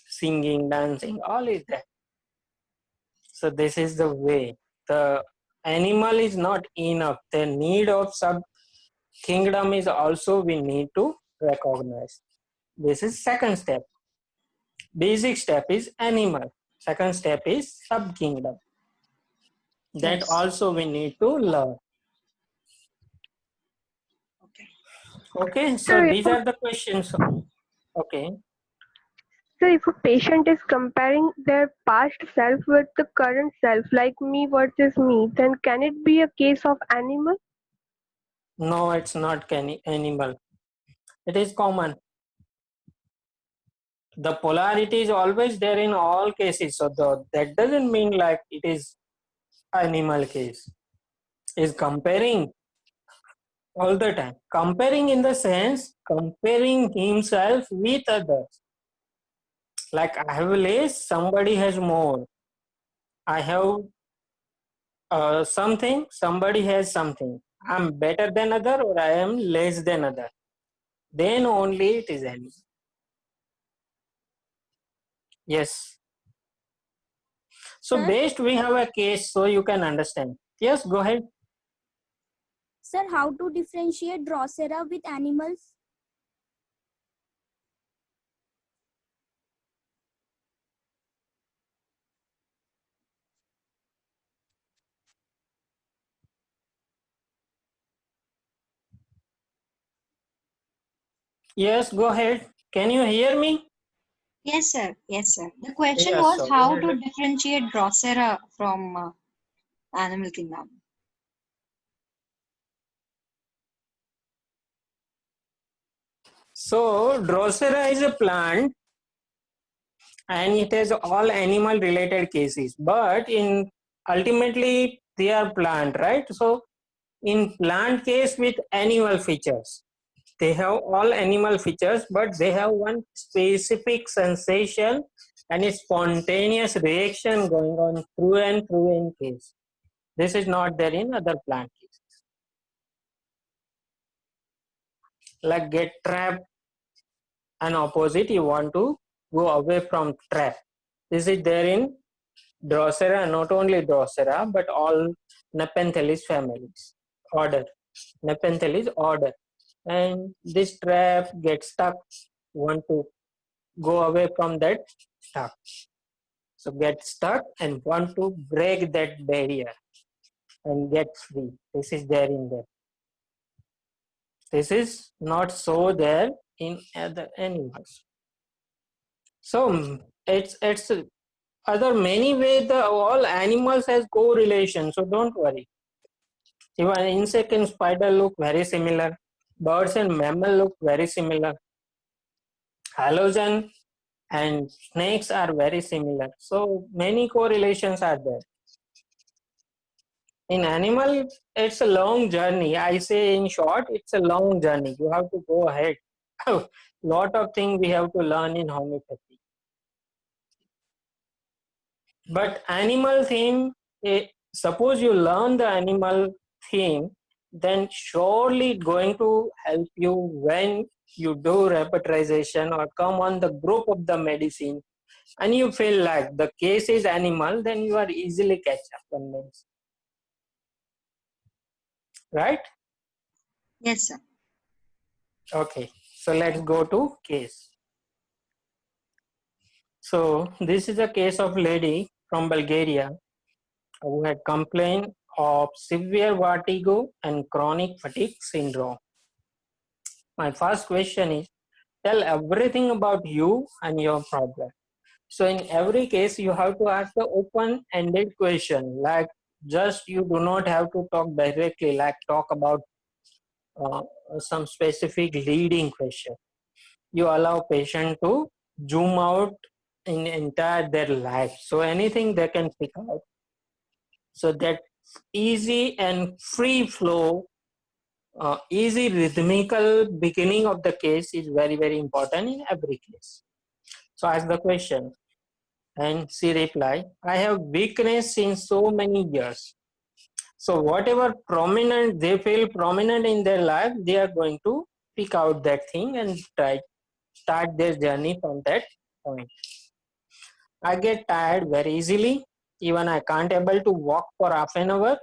Singing, dancing, all is there. So this is the way. The animal is not enough. The need of sub kingdom is also we need to recognize. This is second step. Basic step is animal. Second step is sub kingdom. That Yes. also we need to learn. Okay. Okay, so So these are the questions. Okay. So if a patient is comparing their past self with the current self, like me versus me, then can it be a case of animal? No, it's not animal. It is common. The polarity is always there in all cases. So that doesn't mean like it is animal case. Is comparing all the time. Comparing in the sense, comparing himself with others. Like I have less, somebody has more. I have something, somebody has something. I'm better than other or I am less than other. Then only it is animal. Yes. So Sir? based we have a case so you can understand. Yes, go ahead. Sir, how to differentiate Drosera with animals? Yes, go ahead. Can you hear me? Yes, sir. Yes, sir. The question Yes, was so go how ahead. to differentiate Drosera from animal kingdom. So Drosera is a plant and it has all animal related cases, but in ultimately they are plant, right? So in plant case with animal features, they have all animal features, but they have one specific sensation and it's spontaneous reaction going on through and through in case. This is not there in other plant cases. Like get trapped and opposite, you want to go away from trap. This is there in Drosera, not only Drosera, but all Nepenthes families order. Nepenthes order. And this trap gets stuck, want to go away from that stuck. So get stuck and want to break that barrier and get free. This is there in there. This is not so there in other animals. So it's other many ways the all animals has correlation. So don't worry. Even insect and spider look very similar. Birds and mammal look very similar. Halogen and snakes are very similar. So many correlations are there. In animal, it's a long journey. I say in short, it's a long journey. You have to go ahead. Lot of things we have to learn in homeopathy. But animal theme, suppose you learn the animal theme, then surely it's going to help you when you do repetition or come on the group of the medicine and you feel like the case is animal, then you are easily catch up on this. Right? Yes, sir. Okay, so let's go to case. So this is a case of lady from Bulgaria who had complained of severe vertigo and chronic fatigue syndrome. My first question is, tell everything about you and your problem. So in every case, you have to ask the open-ended question, like just you do not have to talk directly, like talk about some specific leading question. You allow patient to zoom out in entire their life. So anything they can pick out. So that easy and free flow, easy rhythmical beginning of the case is very, very important in every case. So ask the question and she reply, I have weakness since so many years. So whatever prominent they feel prominent in their life, they are going to pick out that thing and start their journey from that point. I get tired very easily. Even I can't able to walk for half an hour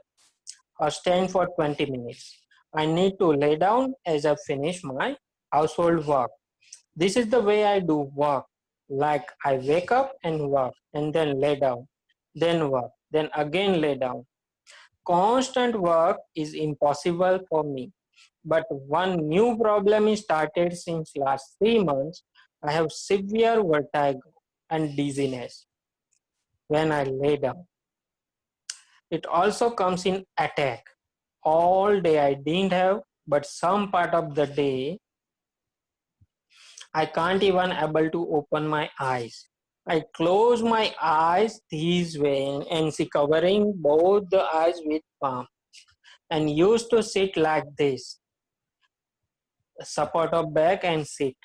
or stand for 20 minutes. I need to lay down as I finish my household work. This is the way I do work. Like I wake up and work and then lay down, then work, then again lay down. Constant work is impossible for me. But one new problem is started since last 3 months. I have severe vertigo and dizziness when I lay down. It also comes in attack. All day I didn't have, but some part of the day I can't even able to open my eyes. I close my eyes this way and see covering both the eyes with palm and used to sit like this, support of back and sit.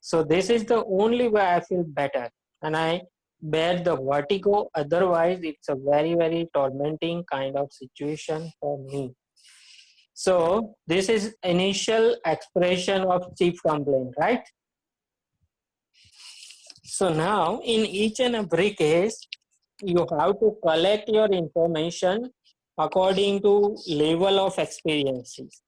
So this is the only way I feel better and I bear the vertigo. Otherwise, it's a very, very tormenting kind of situation for me. So this is initial expression of chief complaint, right? So now in each and every case, you have to collect your information according to level of experiences.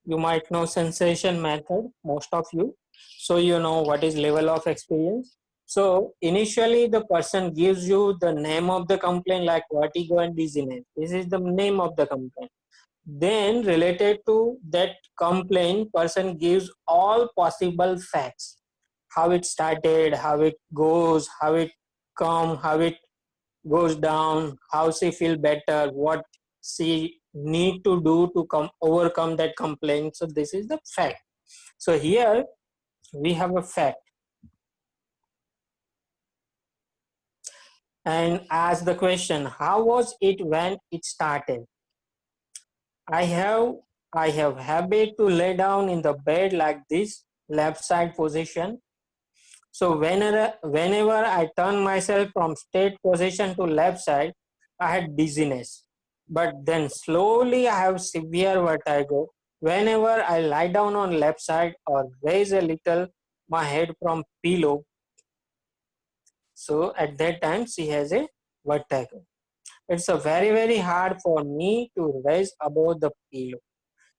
You might know sensation method, most of you. So you know what is level of experience. So initially the person gives you the name of the complaint like vertigo and dizziness. This is the name of the complaint. Then related to that complaint, person gives all possible facts. How it started, how it goes, how it come, how it goes down, how she feel better, what she need to do to overcome that complaint. So this is the fact. So here we have a fact and ask the question, how was it when it started? I have habit to lay down in the bed like this, left side position. So whenever I turn myself from straight position to left side, I had dizziness. But then slowly I have severe vertigo. Whenever I lie down on left side or raise a little my head from pillow, so at that time she has a vertigo. It's a very hard for me to raise above the pillow.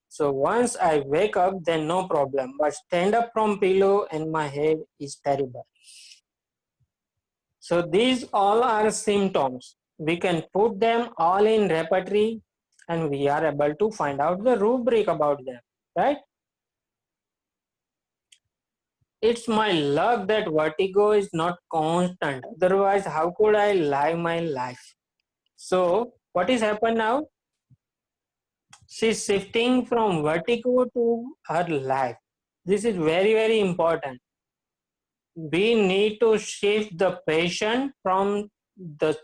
So once I wake up, then no problem. But stand up from pillow and my head is terrible. So these all are symptoms. We can put them all in repertory and we are able to find out the rubric about them, right? It's my luck that vertigo is not constant. Otherwise, how could I live my life? So what is happened now? She's shifting from vertigo to her life. This is very important. We need to shift the patient from the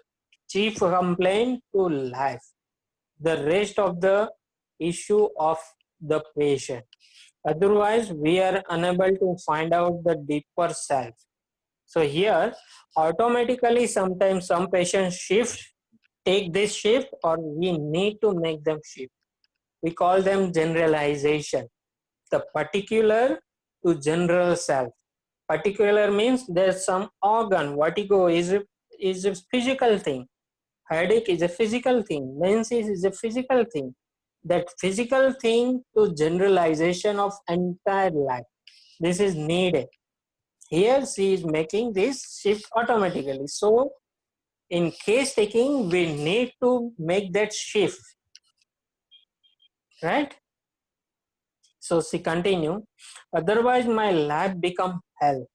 chief complaint to life, the rest of the issue of the patient. Otherwise, we are unable to find out the deeper self. So here, automatically sometimes some patients take this shift, or we need to make them shift. We call them generalization, the particular to general self. Particular means there's some organ. Vertigo is a physical thing. Headache is a physical thing. Menses is a physical thing. That physical thing to generalization of entire life. This is needed. Here she is making this shift automatically. So in case taking, we need to make that shift, right? So she continue. Otherwise, my life become hell.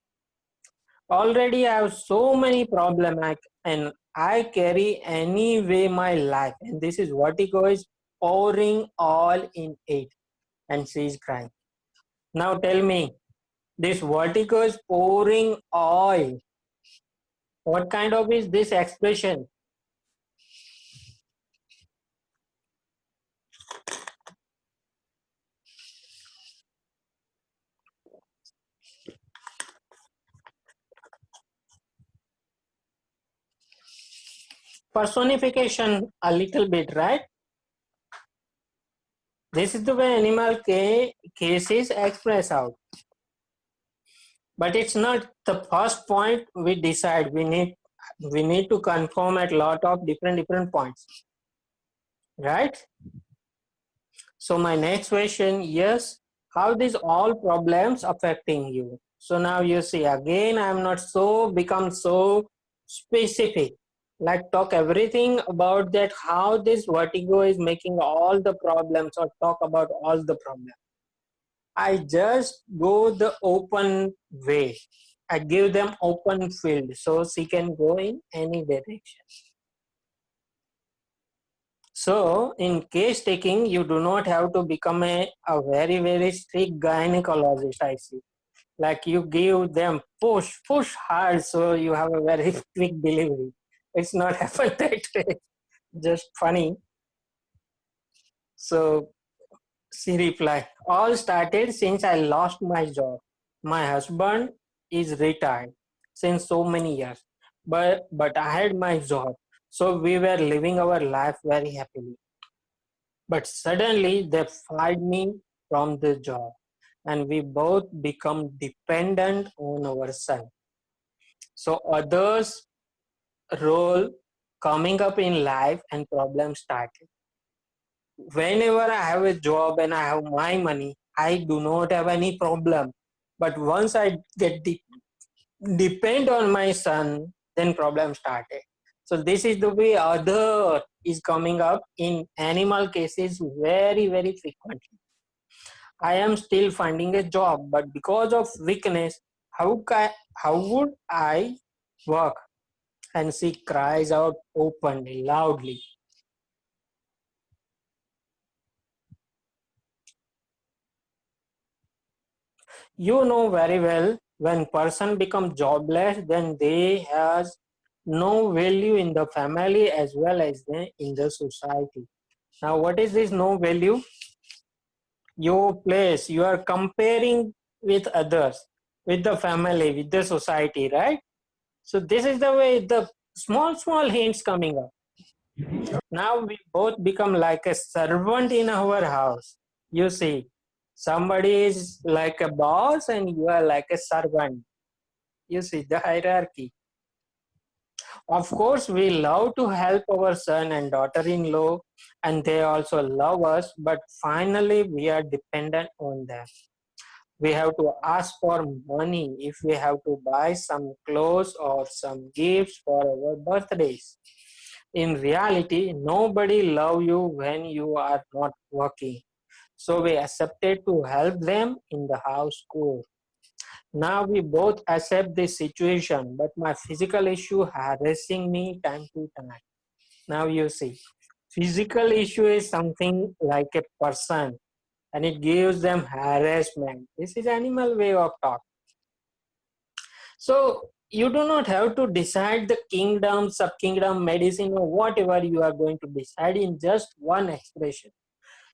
Already I have so many problems and I carry anyway my life, and this is vertigo is pouring all in it, and she is crying. Now tell me, this vertigo is pouring oil. What kind of is this expression? Personification a little bit, right? This is the way animal cases express out. But it's not the first point we decide. We need to confirm at lot of different points, right? So my next question, yes, how these all problems affecting you? So now you see again, I'm not so become so specific, like talk everything about that, how this vertigo is making all the problems, or talk about all the problems. I just go the open way. I give them open field so she can go in any direction. So in case taking, you do not have to become a very strict gynecologist, I see. Like you give them push hard so you have a very quick delivery. It's not happen that way. Just funny. So she replied, all started since I lost my job. My husband is retired since so many years, but I had my job. So we were living our life very happily. But suddenly they fired me from the job and we both become dependent on our son. So others' role coming up in life and problems started. Whenever I have a job and I have my money, I do not have any problem. But once I get depend on my son, then problem started. So this is the way other is coming up in animal cases very frequently. I am still finding a job, but because of weakness, how would I work? And she cries out openly, loudly. You know very well, when person becomes jobless, then they has no value in the family as well as in the society. Now, what is this no value? Your place, you are comparing with others. with the family, with the society, right? So this is the way the small hints coming up. Now we both become like a servant in our house. You see, somebody is like a boss and you are like a servant. You see the hierarchy. Of course, we love to help our son and daughter-in-law, and they also love us, but finally we are dependent on them. We have to ask for money if we have to buy some clothes or some gifts for our birthdays. In reality, nobody love you when you are not working. So we accepted to help them in the house chore. Now we both accept this situation, but my physical issue harassing me time to time. Now you see, physical issue is something like a person and it gives them harassment. This is animal way of talk. So you do not have to decide the kingdom, sub-kingdom, medicine or whatever you are going to decide in just one expression.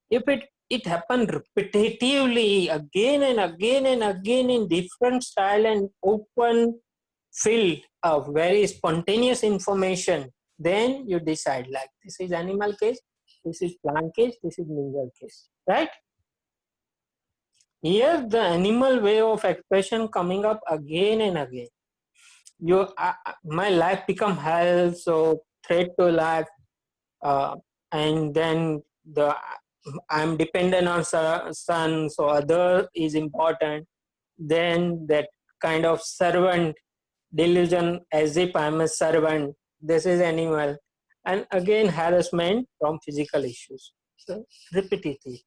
If it happened repetitively again and again and again in different style and open field of very spontaneous information, then you decide like this is animal case, this is plant case, this is mineral case, right? Here the animal way of expression coming up again and again. My life become hell, so threat to life, and then I'm dependent on son, so other is important. Then that kind of servant delusion as if I'm a servant. This is animal, and again harassment from physical issues. So repetitive.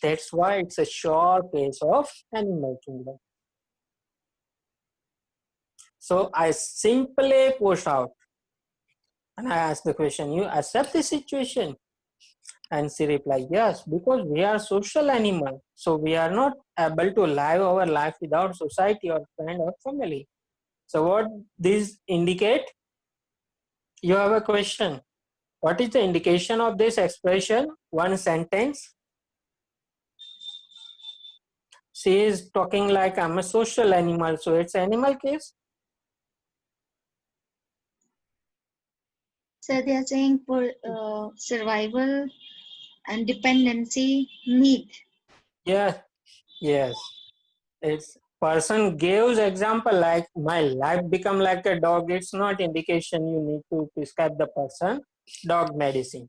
That's why it's a short case of animal kingdom. So I simply push out and I ask the question, you accept the situation? And she replied, yes, because we are social animal. So we are not able to live our life without society or friend or family. So what this indicate? You have a question. What is the indication of this expression? One sentence. She is talking like I'm a social animal. So it's animal case. So they are saying for survival and dependency need. Yeah, yes. It's person gives example like my life become like a dog. It's not indication you need to prescribe the person dog medicine.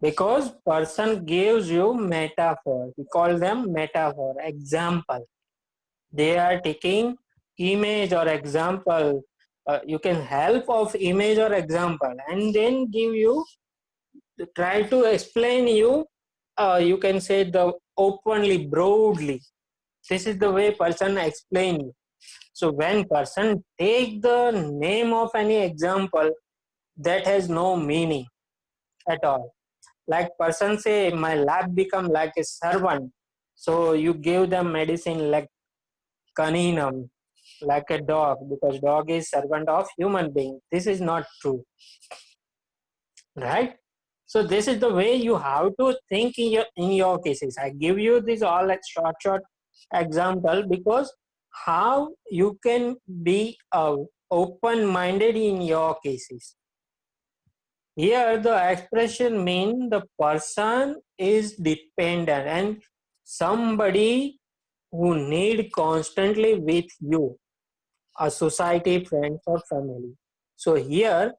Because person gives you metaphor. We call them metaphor, example. They are taking image or example. You can help of image or example and then give you, try to explain you, you can say the openly, broadly. This is the way person explain you. So when person take the name of any example, that has no meaning at all. Like person say my lab become like a servant, so you give them medicine like caninum, like a dog, because dog is servant of human being. This is not true, right? So this is the way you have to think in your cases. I give you this all like short example because how you can be open-minded in your cases. Here the expression means the person is dependent and somebody who need constantly with you, a society, friends or family. So here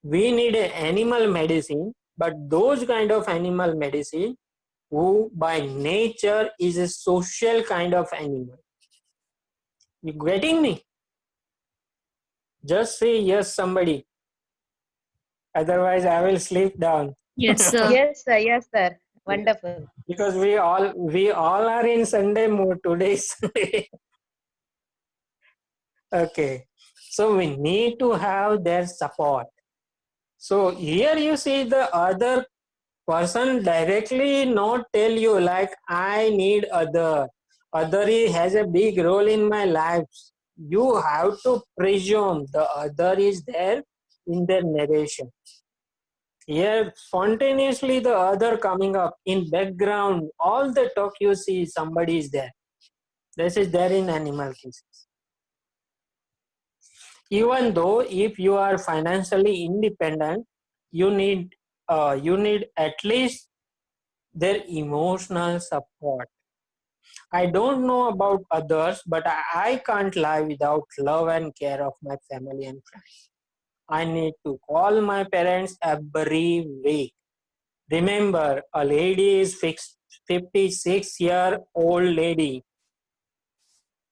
we need an animal medicine, but those kind of animal medicine who by nature is a social kind of animal. You getting me? Just say yes somebody. Otherwise I will sleep down. Yes, sir. Yes, sir. Yes, sir. Wonderful. Because we all are in Sunday mood today. Sunday. Okay. So we need to have their support. So here you see the other person directly not tell you like I need other has a big role in my life. You have to presume the other is there in their narration. Here spontaneously the other coming up in background, all the talk you see somebody is there. This is there in animal cases. Even though if you are financially independent, you need at least their emotional support. I don't know about others, but I can't live without love and care of my family and friends. I need to call my parents every week. Remember, a lady is 56-year-old lady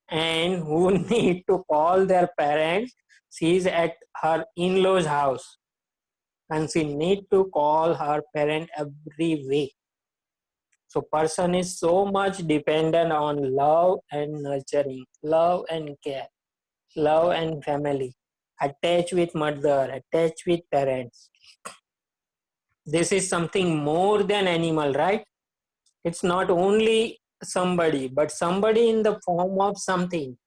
and who need to call their parents. She is at her in-laws house and she need to call her parent every week. So person is so much dependent on love and nurturing, love and care, love and family, attached with mother, attached with parents. This is something more than animal, right? It's not only somebody, but somebody in the form of something.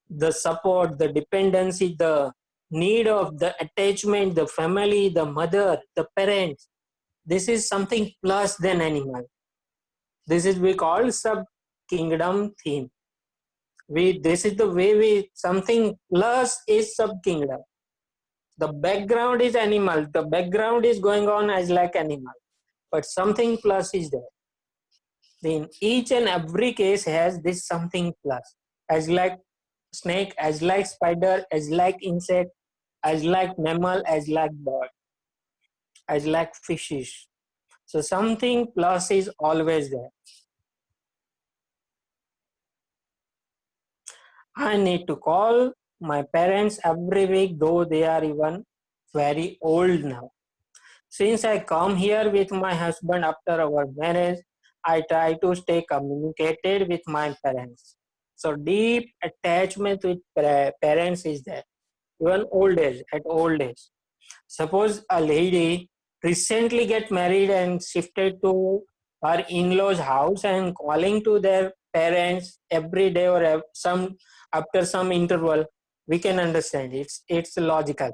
The support, the dependency, the need of the attachment, the family, the mother, the parents. This is something plus than animal. This is we call sub kingdom theme. This is the way we something plus is sub kingdom. The background is animal. The background is going on as like animal, but something plus is there. In each and every case has this something plus, as like snake, as like spider, as like insect, as like mammal, as like bird, as like fishes. So something plus is always there. I need to call my parents every week, though they are even very old now. Since I come here with my husband after our marriage, I try to stay communicated with my parents. So deep attachment with parents is there, even at old age. Suppose a lady recently get married and shifted to her in-laws house and calling to their parents every day or some after some interval, we can understand it's logical.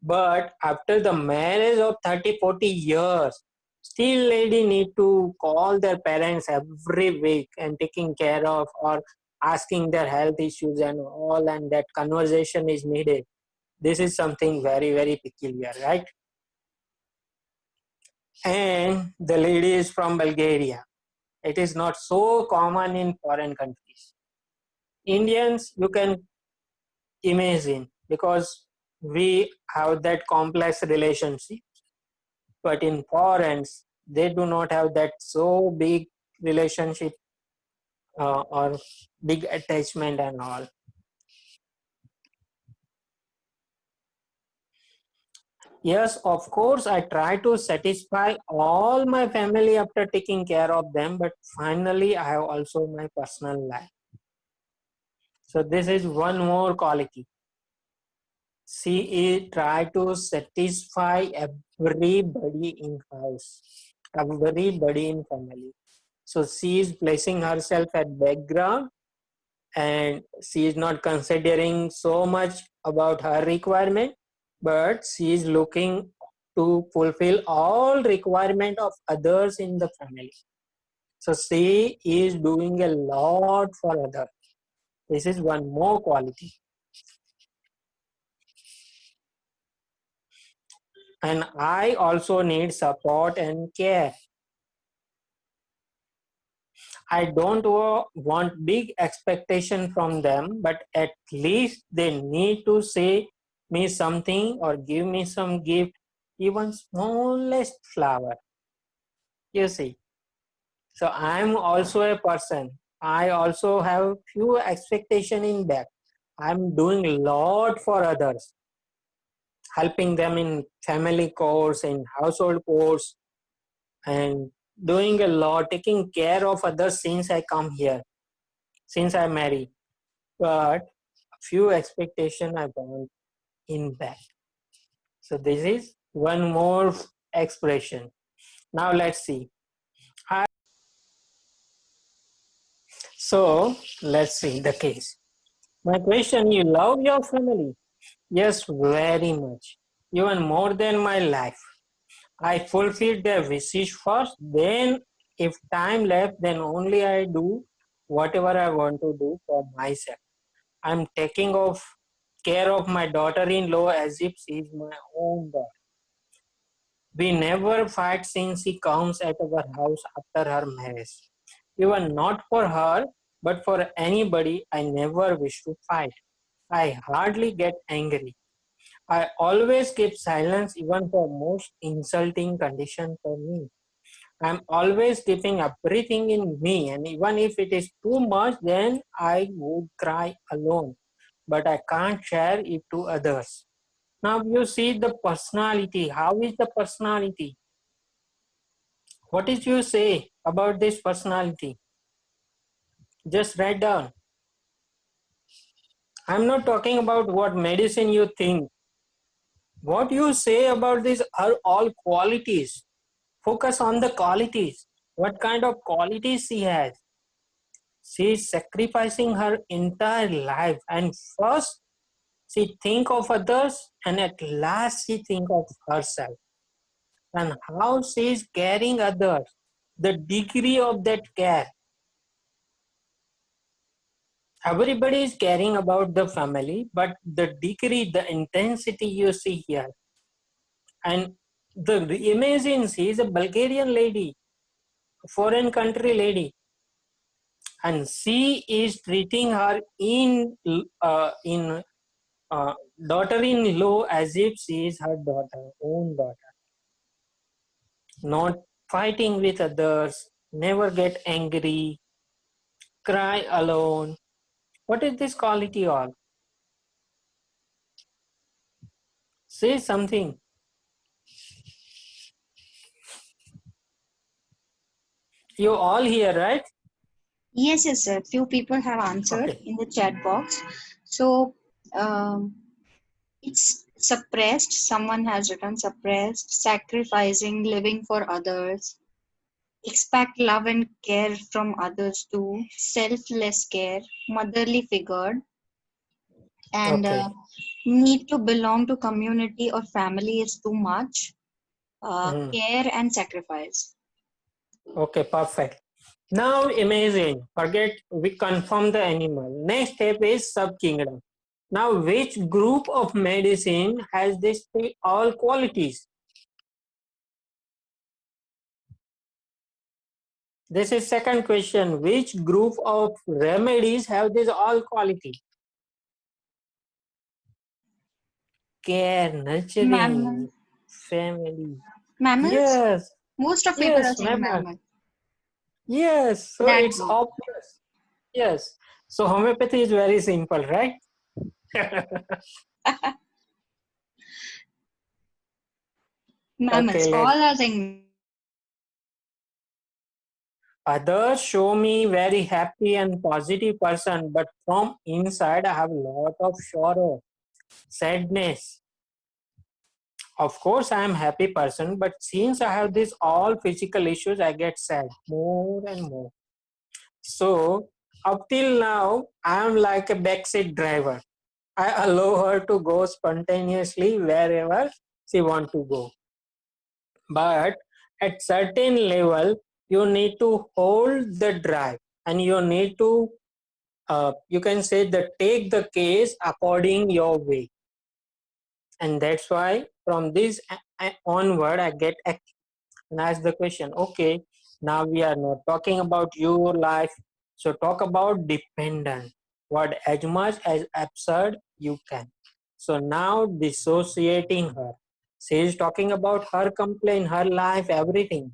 But after the marriage of 30-40 years, still lady need to call their parents every week and taking care of or asking their health issues and all, and that conversation is needed. This is something very, very peculiar, right? And the lady is from Bulgaria. It is not so common in foreign countries. Indians, you can imagine, because we have that complex relationship. But in foreigners, they do not have that so big relationship or big attachment and all. Yes, of course, I try to satisfy all my family after taking care of them, but finally, I have also my personal life. So this is one more quality. She try to satisfy everybody in house, everybody in family. So she is placing herself at background and she is not considering so much about her requirement, but she is looking to fulfill all requirement of others in the family. So she is doing a lot for others. This is one more quality. And I also need support and care. I don't want big expectation from them, but at least they need to say me something or give me some gift, even smallest flower. You see. So I'm also a person. I also have few expectation in back. I'm doing a lot for others, helping them in family course, in household course, and doing a lot, taking care of others since I come here, since I married. But few expectation I want in back. So this is one more expression. Now let's see. So let's see the case. My question, you love your family? Yes, very much. Even more than my life. I fulfill their wishes first, then if time left, then only I do whatever I want to do for myself. I'm taking care of my daughter-in-law as if she is my own daughter. We never fight since she comes at our house after her marriage. Even not for her, but for anybody, I never wish to fight. I hardly get angry. I always keep silence even for most insulting condition for me. I'm always keeping everything in me, and even if it is too much, then I would cry alone. But I can't share it to others. Now you see the personality. How is the personality? What did you say about this personality? Just write down. I'm not talking about what medicine you think. What you say about these are all qualities. Focus on the qualities. What kind of qualities she has? She is sacrificing her entire life, and first she think of others, and at last she think of herself. And how she is caring others, the degree of that care. Everybody is caring about the family, but the degree, the intensity you see here. And imagine she is a Bulgarian lady, foreign country lady, and she is treating her in daughter-in-law as if she is her own daughter. Not fighting with others, never get angry, cry alone. What is this quality all? Say something. You all here, right? Yes, yes, sir. Few people have answered Okay. in the chat box. So it's suppressed. Someone has written suppressed, sacrificing, living for others, expect love and care from others too, selfless care, motherly figure, and Okay. need to belong to community or family is too much, Mhm. care and sacrifice. Okay, perfect. Now imagine, forget we confirm the animal. Next step is subkingdom. Now which group of medicine has these all qualities? This is second question. Which group of remedies have these all qualities? Care, Mammal. nurturing, family. Mammals? Yes, Most of people are yes, saying mammal. mammal. Yes, so That it's group. obvious. Yes. So homeopathy is very simple, right? Mammals. Okay, All let's. are saying Others show me very happy and positive person, but from inside I have a lot of sorrow, sadness. Of course, I am happy person, but since I have these all physical issues, I get sad more and more. So up till now, I am like a backseat driver. I allow her to go spontaneously wherever she want to go. But at certain level, you need to hold the drive, and you need to you can say that take the case according your way. And that's why from this onward I get active and ask the question, okay, now we are not talking about your life, so talk about dependent, what as much as absurd you can. So now dissociating her, she is talking about her complaint, her life, everything,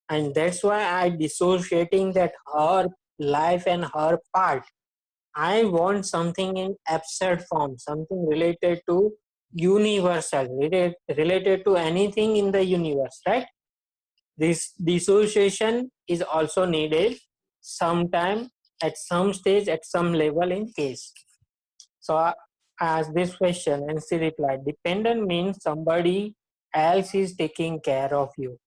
and that's why I dissociating that her life and her part. I want something in abstract form, something related to universal, related to anything in the universe, right? This dissociation is also needed sometime at some stage, at some level in case. So I asked this question and she replied, dependent means somebody else is taking care of you.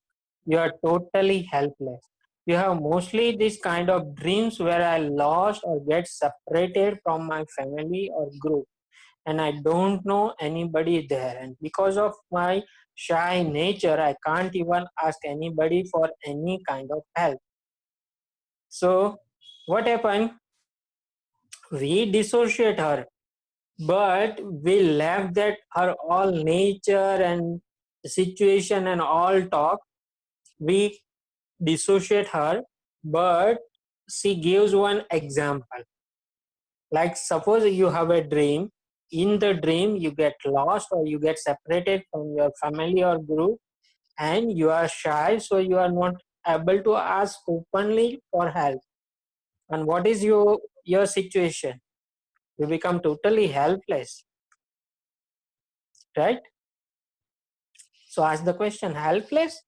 You are totally helpless. You have mostly this kind of dreams where I lost or get separated from my family or group, and I don't know anybody there. And because of my shy nature, I can't even ask anybody for any kind of help. So What happened? We dissociate her, but we left that her all nature and situation and all talk. We dissociate her, but she gives one example. Like suppose you have a dream. In the dream, you get lost or you get separated from your family or group, and you are shy, so you are not able to ask openly for help. And what is your situation? You become totally helpless, right? So ask the question, helpless?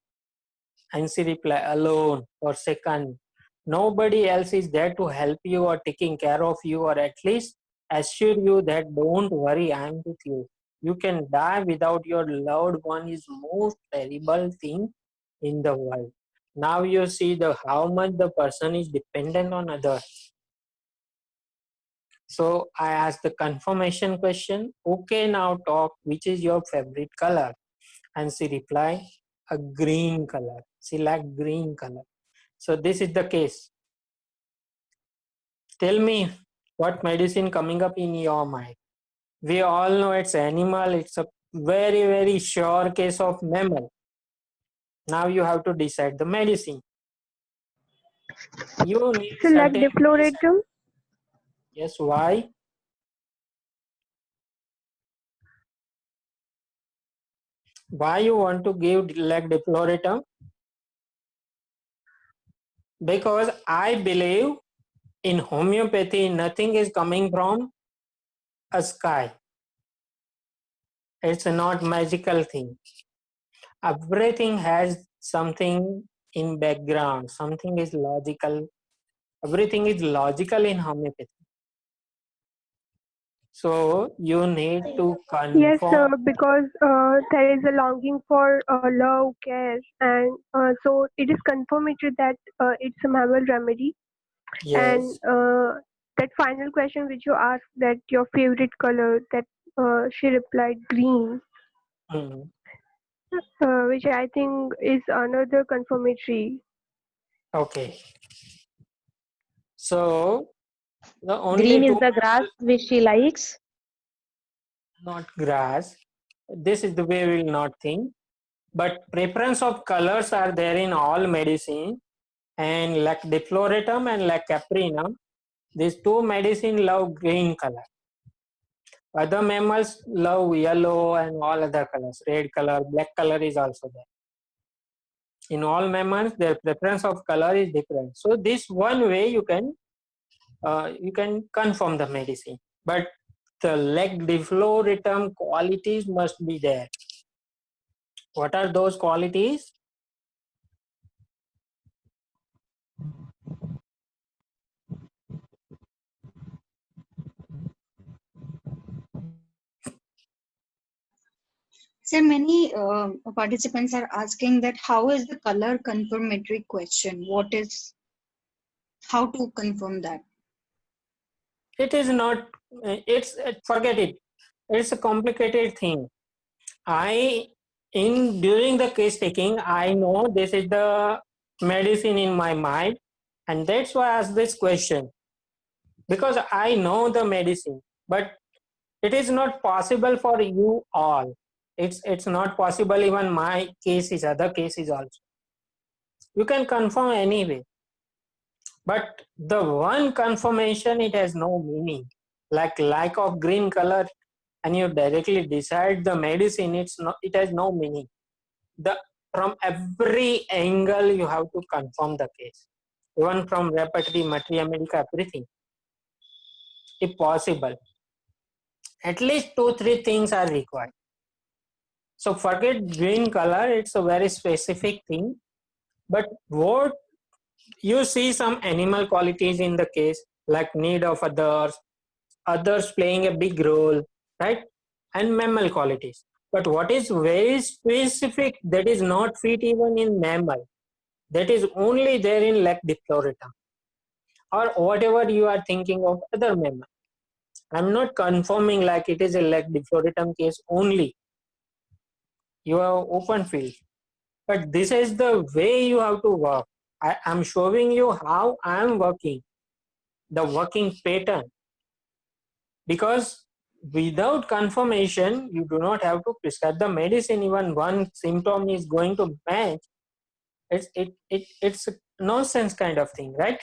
And she reply, alone for second. Nobody else is there to help you or taking care of you, or at least assure you that don't worry, I'm with you. You can die without your loved one is most terrible thing in the world. Now you see how much the person is dependent on others. So I asked the confirmation question. Okay, now talk. Which is your favorite color? And she replied, a green color. She liked green color. So this is the case. Tell me what medicine coming up in your mind. We all know it's animal. It's a very, very sure case of mammal. Now you have to decide the medicine. You need Select certain medicine. defloratum. Yes, why? Why you want to give like defloratum? Because I believe in homeopathy, nothing is coming from a sky. It's not magical thing. Everything has something in background. Something is logical. Everything is logical in homeopathy. So you need to Yes, confirm. because there is a longing for love, care, and so it is confirmatory that it's a mammal remedy. And Yes. that final question which you asked, that your favorite color, that she replied green, Mm. which I think is another confirmatory. Okay. So the Green only is two the grass which she likes. not grass. This is the way we will not think. But preference of colors are there in all medicine, and like defloratum and like caprinum, these two medicine love green color. Other mammals love yellow and all other colors, red color, black color is also there. In all mammals, their preference of color is different. So this one way you can confirm the medicine. But the like defloratum qualities must be there. What are those qualities? So many participants are asking that how is the color confirmatory question? How to confirm that? It is not. It's forget it. It's a complicated thing. During the case taking, I know this is the medicine in my mind, and that's why I asked this question, because I know the medicine, but it is not possible for you all. It's not possible. Even my case is other cases also. You can confirm anyway, but the one confirmation it has no meaning. Like of green color, and you directly decide the medicine. It has no meaning. From every angle you have to confirm the case, even from repertory, materia medica, everything. If possible, at least 2-3 things are required. So forget green color, it's a very specific thing. But what you see, some animal qualities in the case, like need of others playing a big role, right? And mammal qualities. But what is very specific that is not fit even in mammal, that is only there in like defloratum or whatever you are thinking of other mammal. I'm not confirming like it is a like defloratum case only. You have open field. But this is the way you have to work. I am showing you how I am working. the working pattern, because without confirmation you do not have to prescribe the medicine. Even one symptom is going to match, it's a nonsense kind of thing, right?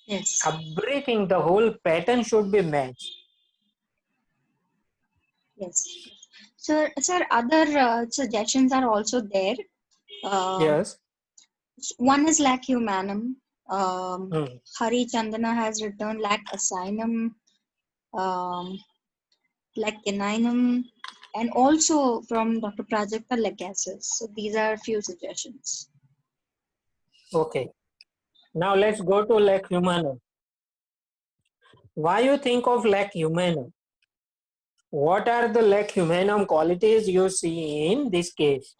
Yes. Everything, the whole pattern should be matched. Yes. So, sir, other suggestions are also there. Yes. One is lac humanum. Hmm. Hari Chandana has written lac asinum, um, lac caninum, and also from Dr. Prajakta legasis. So these are a few suggestions. Okay. Now let's go to lac humanum. Why you think of lac humanum? What are the lac humanum qualities you see in this case?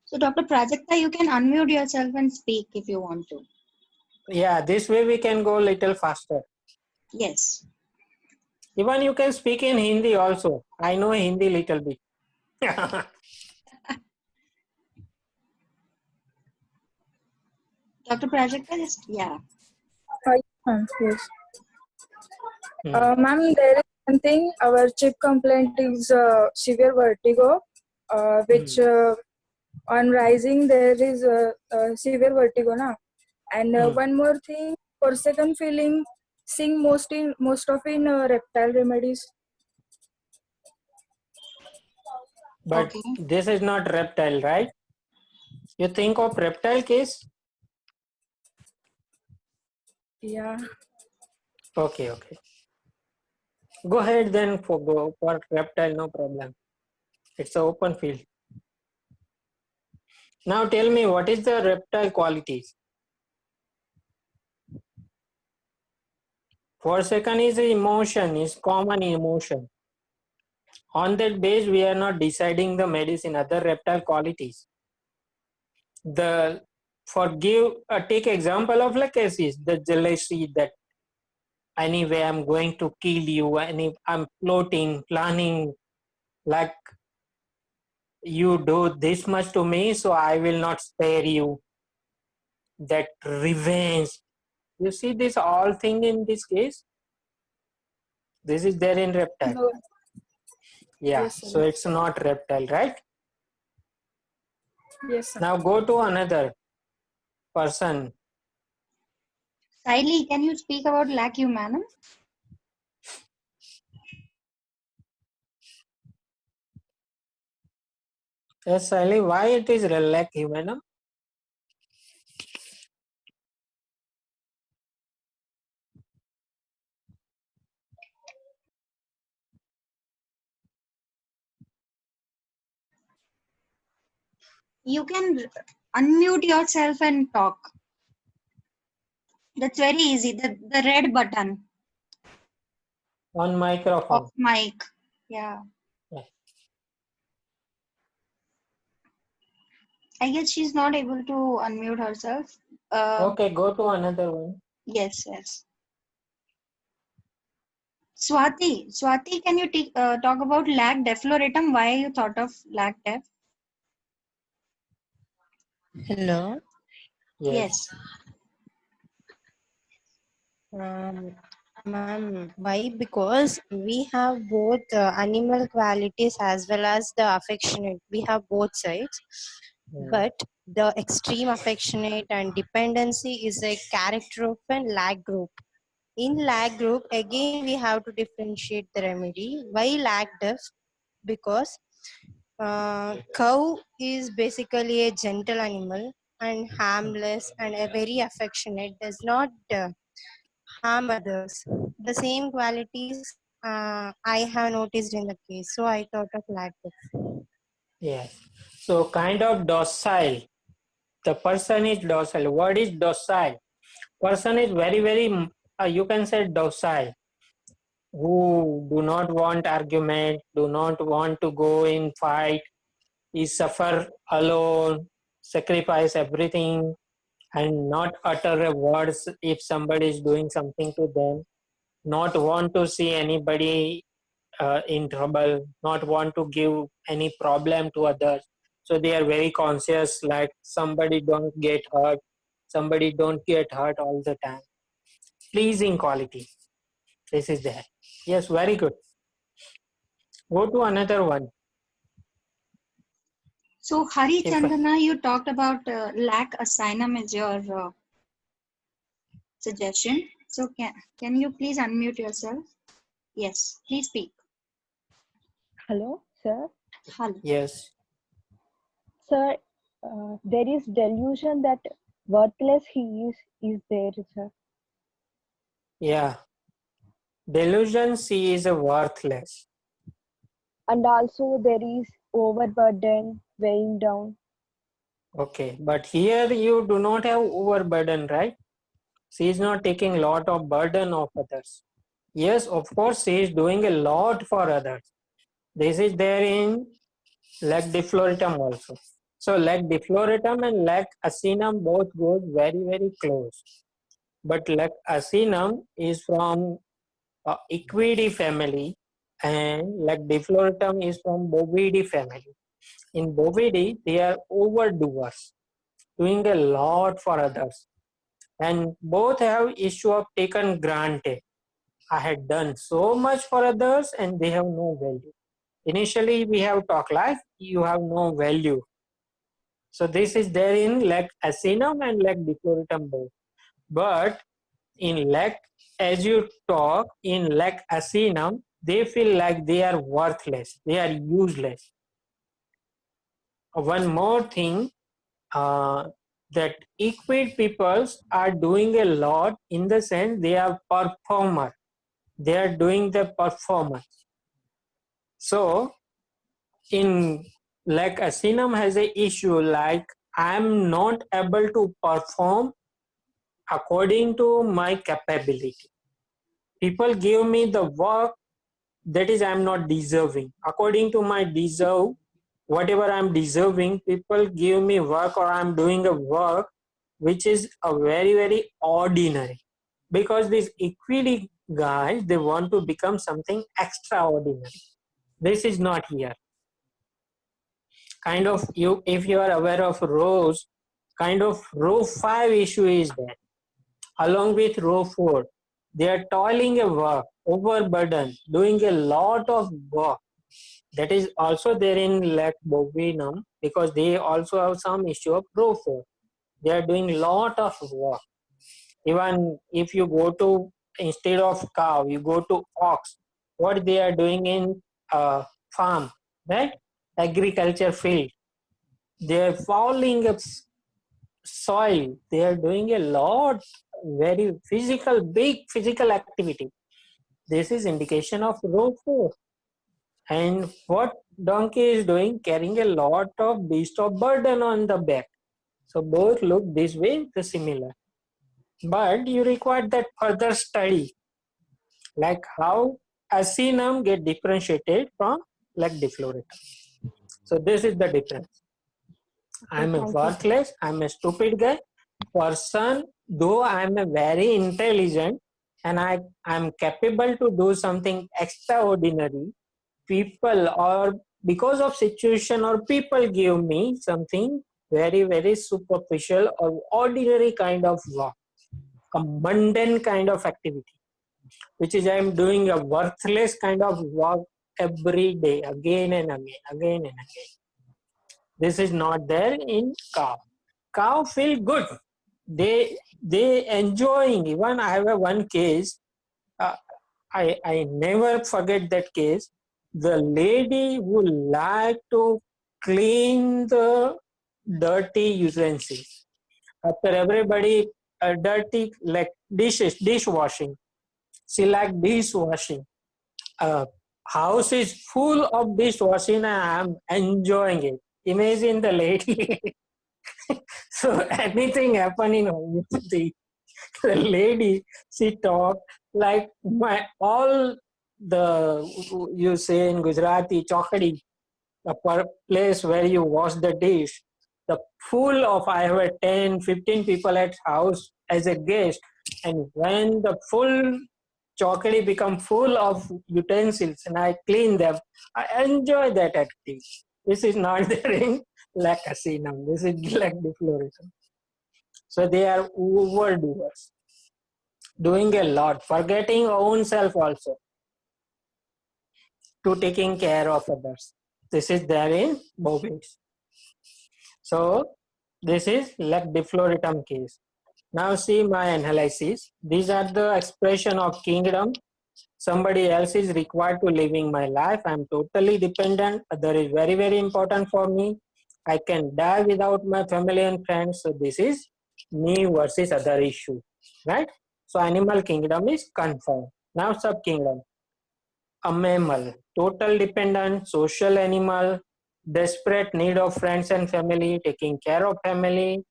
So Dr. Prajakta, you can unmute yourself and speak if you want to. Yeah, this way we can go little faster. Yes. Even you can speak in Hindi also. I know Hindi little bit. Dr. Prajakta, just, yeah. Yes. Hmm. Ma'am, there is one thing. Our chief complaint is severe vertigo, which on rising there is severe vertigo, na. And one more thing, for second feeling, sing most of in reptile remedies. But Okay. this is not reptile, right? You think of reptile case? Yeah. Okay, okay. Go ahead then for reptile, no problem. It's an open field. Now tell me, what is the reptile qualities? For second is emotion, is common emotion. On that base, we are not deciding the medicine, other reptile qualities. The take example of lachesis, the jealousy that anyway I'm going to kill you, and I'm plotting, planning, like you do this much to me, so I will not spare you. That revenge. You see this all thing in this case? This is there in reptile. No. Yeah, Yes, sir. so it's not reptile, right? Yes, sir. Now go to another person. Saili, can you speak about lac humanum? Yes, Sally, why it is lac humanum? You can unmute yourself and talk. That's very easy. The red button On of microphone. mic. Yeah. Yeah. I guess she's not able to unmute herself. Okay, go to another one. Yes, yes. Swati, can you talk about lac defloratum? Why you thought of lac def? Hello. Yes. Yes. Ma'am, why? Because we have both animal qualities as well as the affectionate. We have both sides, but the extreme affectionate and dependency is a character of a lag group. In lag group, again, we have to differentiate the remedy. Why lag def? Because cow is basically a gentle animal and harmless and a very affectionate, does not harm others. The same qualities I have noticed in the case, so I thought of lactive. Yes. So kind of docile. The person is docile. What is docile? Person is very, you can say docile, who do not want argument, do not want to go in fight, is suffer alone, sacrifice everything, and not utter a words if somebody is doing something to them, not want to see anybody in trouble, not want to give any problem to others. So they are very conscious, like somebody don't get hurt, somebody don't get hurt all the time. Pleasing quality. This is there. Yes, very good. Go to another one. So Hari If- Chandana, you talked about lack assignum is your suggestion. So can you please unmute yourself? Yes, please speak. Hello, sir. Hello. Yes. Sir, there is delusion that worthless he is there, sir. Yeah. Delusion she is a worthless. And also there is overburden, weighing down. Okay. But here you do not have overburden, right? She is not taking lot of burden of others. Yes, of course, she is doing a lot for others. This is there in lac defloratum also. So lac defloratum and lac acinum both goes very, very close. But lac acinum is from Equidae family and lac defloratum is from Bovidae family. In Bovidae, they are overdoers, doing a lot for others. And both have issue of taken granted. I had done so much for others and they have no value. Initially, we have talked like you have no value. So this is there in lac acinum and lac defloratum both. But in lac, as you talk, in lac acinum, they feel like they are worthless, they are useless. One more thing, that equid peoples are doing a lot in the sense they are performer. They are doing the performance. So in like asinum has a issue like I am not able to perform according to my capability. People give me the work that is I am not deserving. According to my deserve, whatever I am deserving, people give me work or I am doing a work which is a very, very ordinary. Because these equity guys, they want to become something extraordinary. This is not here. Kind of you, if you are aware of rows, kind of row 5 issue is there. Along with row 4, they are toiling a work, overburden, doing a lot of work. That is also there in lac bovinum because they also have some issue of row 4. They are doing lot of work. Even if you go to, instead of cow, you go to ox, what they are doing in farm, right? Agriculture field. They are fouling up soil. They are doing a lot, very physical, big physical activity. This is indication of row 4. And what donkey is doing, carrying a lot of beast of burden on the back. So both look this way, the similar. But you require that further study, like how asinum get differentiated from lac defloratum. So this is the difference. I'm a worthless, I'm a stupid guy. Person, though I'm a very intelligent and I'm capable to do something extraordinary, people or because of situation or people give me something very, very superficial or ordinary kind of work, a mundane kind of activity, which is I'm doing a worthless kind of work every day, again and again, again and again. This is not there in cow. Cow feel good. They enjoying. Even I have one case. I never forget that case. The lady would like to clean the dirty utensils. After everybody dirty like dishwashing. She like dishwashing. House is full of dishwashing and I'm enjoying it. Imagine the lady. So anything happening on the lady, she talk like my all the you say in Gujarati chokadi, the place where you wash the dish, the full of I have 10, 15 people at house as a guest, and when the full chokadi become full of utensils and I clean them, I enjoy that activity. This is not there in lac acinum. This is lac defloratum. So they are overdoers, doing a lot, forgetting own self also to taking care of others. This is there in bovids. So this is lac defloratum case. Now see my analysis. These are the expression of kingdom. Somebody else is required to living my life. I'm totally dependent. Other is very, very important for me. I can die without my family and friends. So this is me versus other issue, right? So animal kingdom is confirmed. Now subkingdom. A mammal, total dependent, social animal, desperate need of friends and family, taking care of family,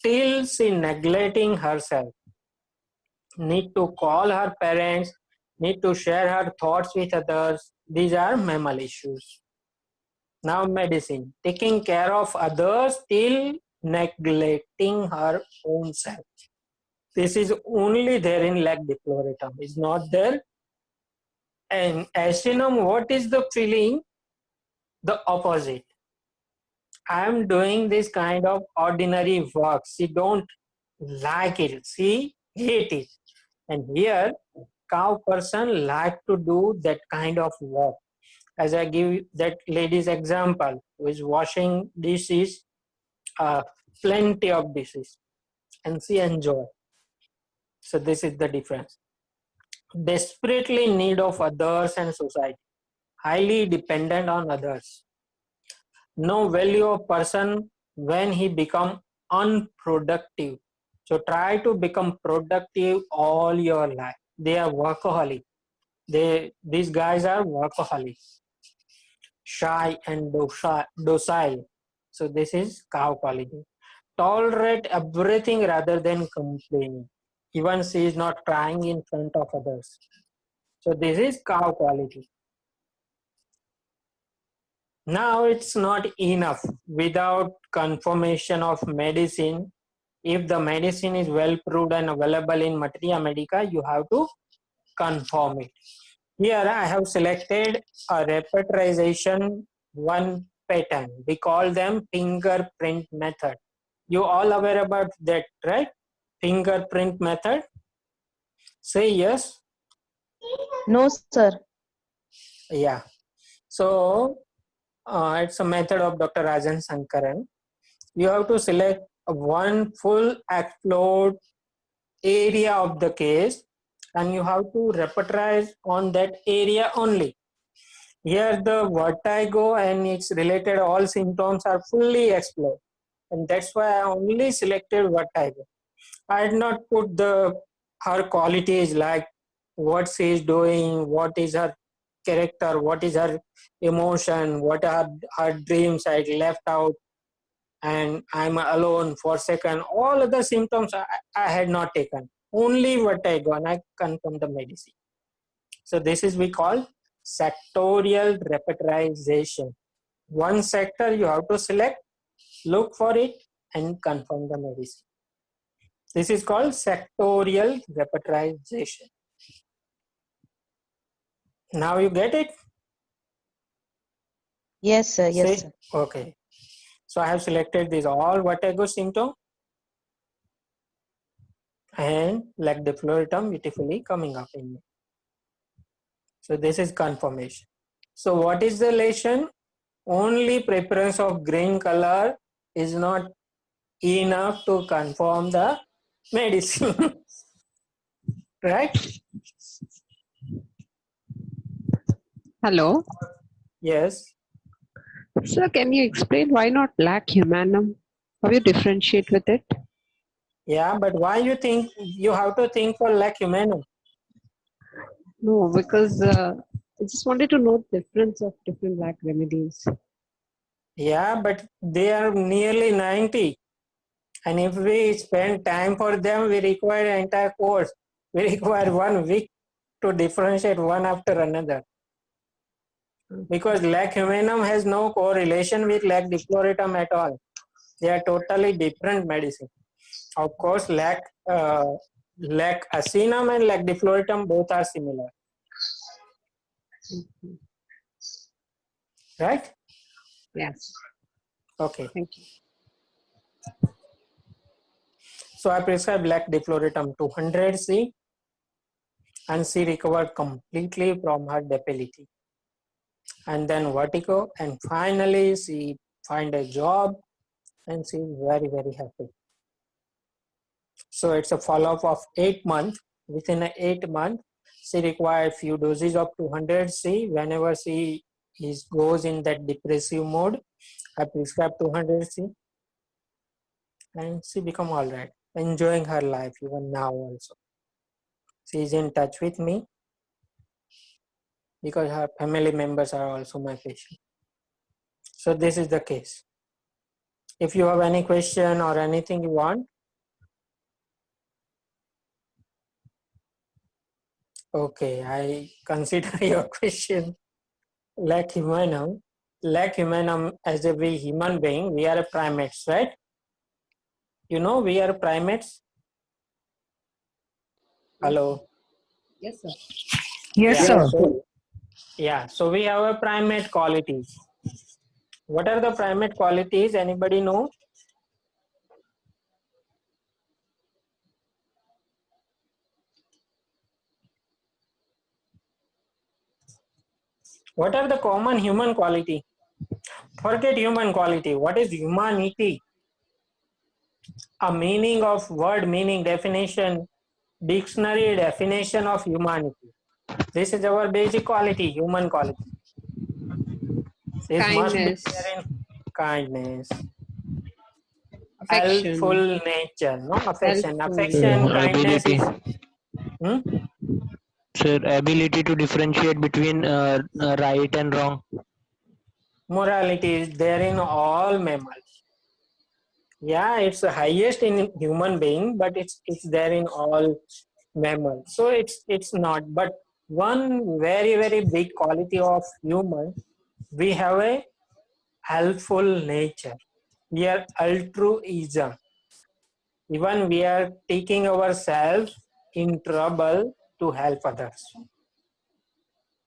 till she neglecting herself, need to call her parents, need to share her thoughts with others. These are mammal issues. Now medicine, taking care of others till neglecting her own self. This is only there in lac defloratum. It's not there. And Acinum, what is the feeling? The opposite. I am doing this kind of ordinary work. She don't like it. She hate it. And here, cow person like to do that kind of work. As I give that lady's example, who is washing dishes, plenty of dishes, and she enjoy. So this is the difference. Desperately in need of others and society, highly dependent on others. No value of person when he become unproductive. So try to become productive all your life. They are workaholic. These guys are workaholics. Shy and docile. So this is cow quality. Tolerate everything rather than complaining. Even she is not crying in front of others. So this is cow quality. Now it's not enough without confirmation of medicine. If the medicine is well proved and available in Materia Medica, you have to confirm it. Here I have selected a repertorization one pattern. We call them fingerprint method. You all aware about that, right? Fingerprint method. Say yes. No, sir. Yeah. So it's a method of Dr. Rajan Sankaran. You have to select one full explored area of the case and you have to repertorize on that area only. Here the vertigo and its related all symptoms are fully explored, and that's why I only selected vertigo. I did not put her qualities like what she is doing, what is her character, what is her emotion, what are her dreams I left out, and I'm alone, forsaken. All other symptoms I had not taken. Only vertigo, and I confirmed the medicine. So this is we call sectorial repertorization. One sector you have to select, look for it, and confirm the medicine. This is called sectorial repertorization. Now you get it? Yes, sir. Yes, sir. Okay. So I have selected these all vertigo symptom and lac defloratum beautifully coming up in me. So this is confirmation. So what is the lesion? Only preference of green color is not enough to confirm the medicine. Right? Hello. Yes. Sir, can you explain why not lac humanum? How you differentiate with it? Yeah, but why you think you have to think for lac humanum? No, because I just wanted to know the difference of different lac remedies. Yeah, but they are nearly 90. And if we spend time for them, we require an entire course. We require 1 week to differentiate one after another. Because lac humanum has no correlation with lac defloratum at all. They are totally different medicine. Of course, lac acinum and lac defloratum both are similar. Right? Yes. Okay. Thank you. So I prescribed black defloretum 200 C, and she recovered completely from her debility. And then vertigo, and finally she find a job, and she is very, very happy. So it's a follow-up of 8 months. Within 8 months, she required few doses of 200 C. Whenever she goes in that depressive mode, I prescribe 200 C, and she become all right, enjoying her life even now also. She is in touch with me because her family members are also my patient. So this is the case. If you have any question or anything you want. Okay, I consider your question like humanum. Like humanum, as every human being, we are primates, right? You know, we are primates. Hello. Yes, sir. Yes, Yeah. sir. So, yeah. So we have a primate qualities. What are the primate qualities? Anybody know? What are the common human quality? Forget human quality. What is humanity? A meaning of word, meaning, definition, dictionary definition of humanity. This is our basic quality, human quality. This must be there Kindness, in kindness, affection, helpful nature, no affection. helpful. Affection, kindness Ability, is sir, ability to differentiate between right and wrong. morality is there in all mammals. Yeah, it's the highest in human being, but it's there in all mammals. So it's not. But one very, very big quality of human, we have a helpful nature. We are altruism. Even we are taking ourselves in trouble to help others.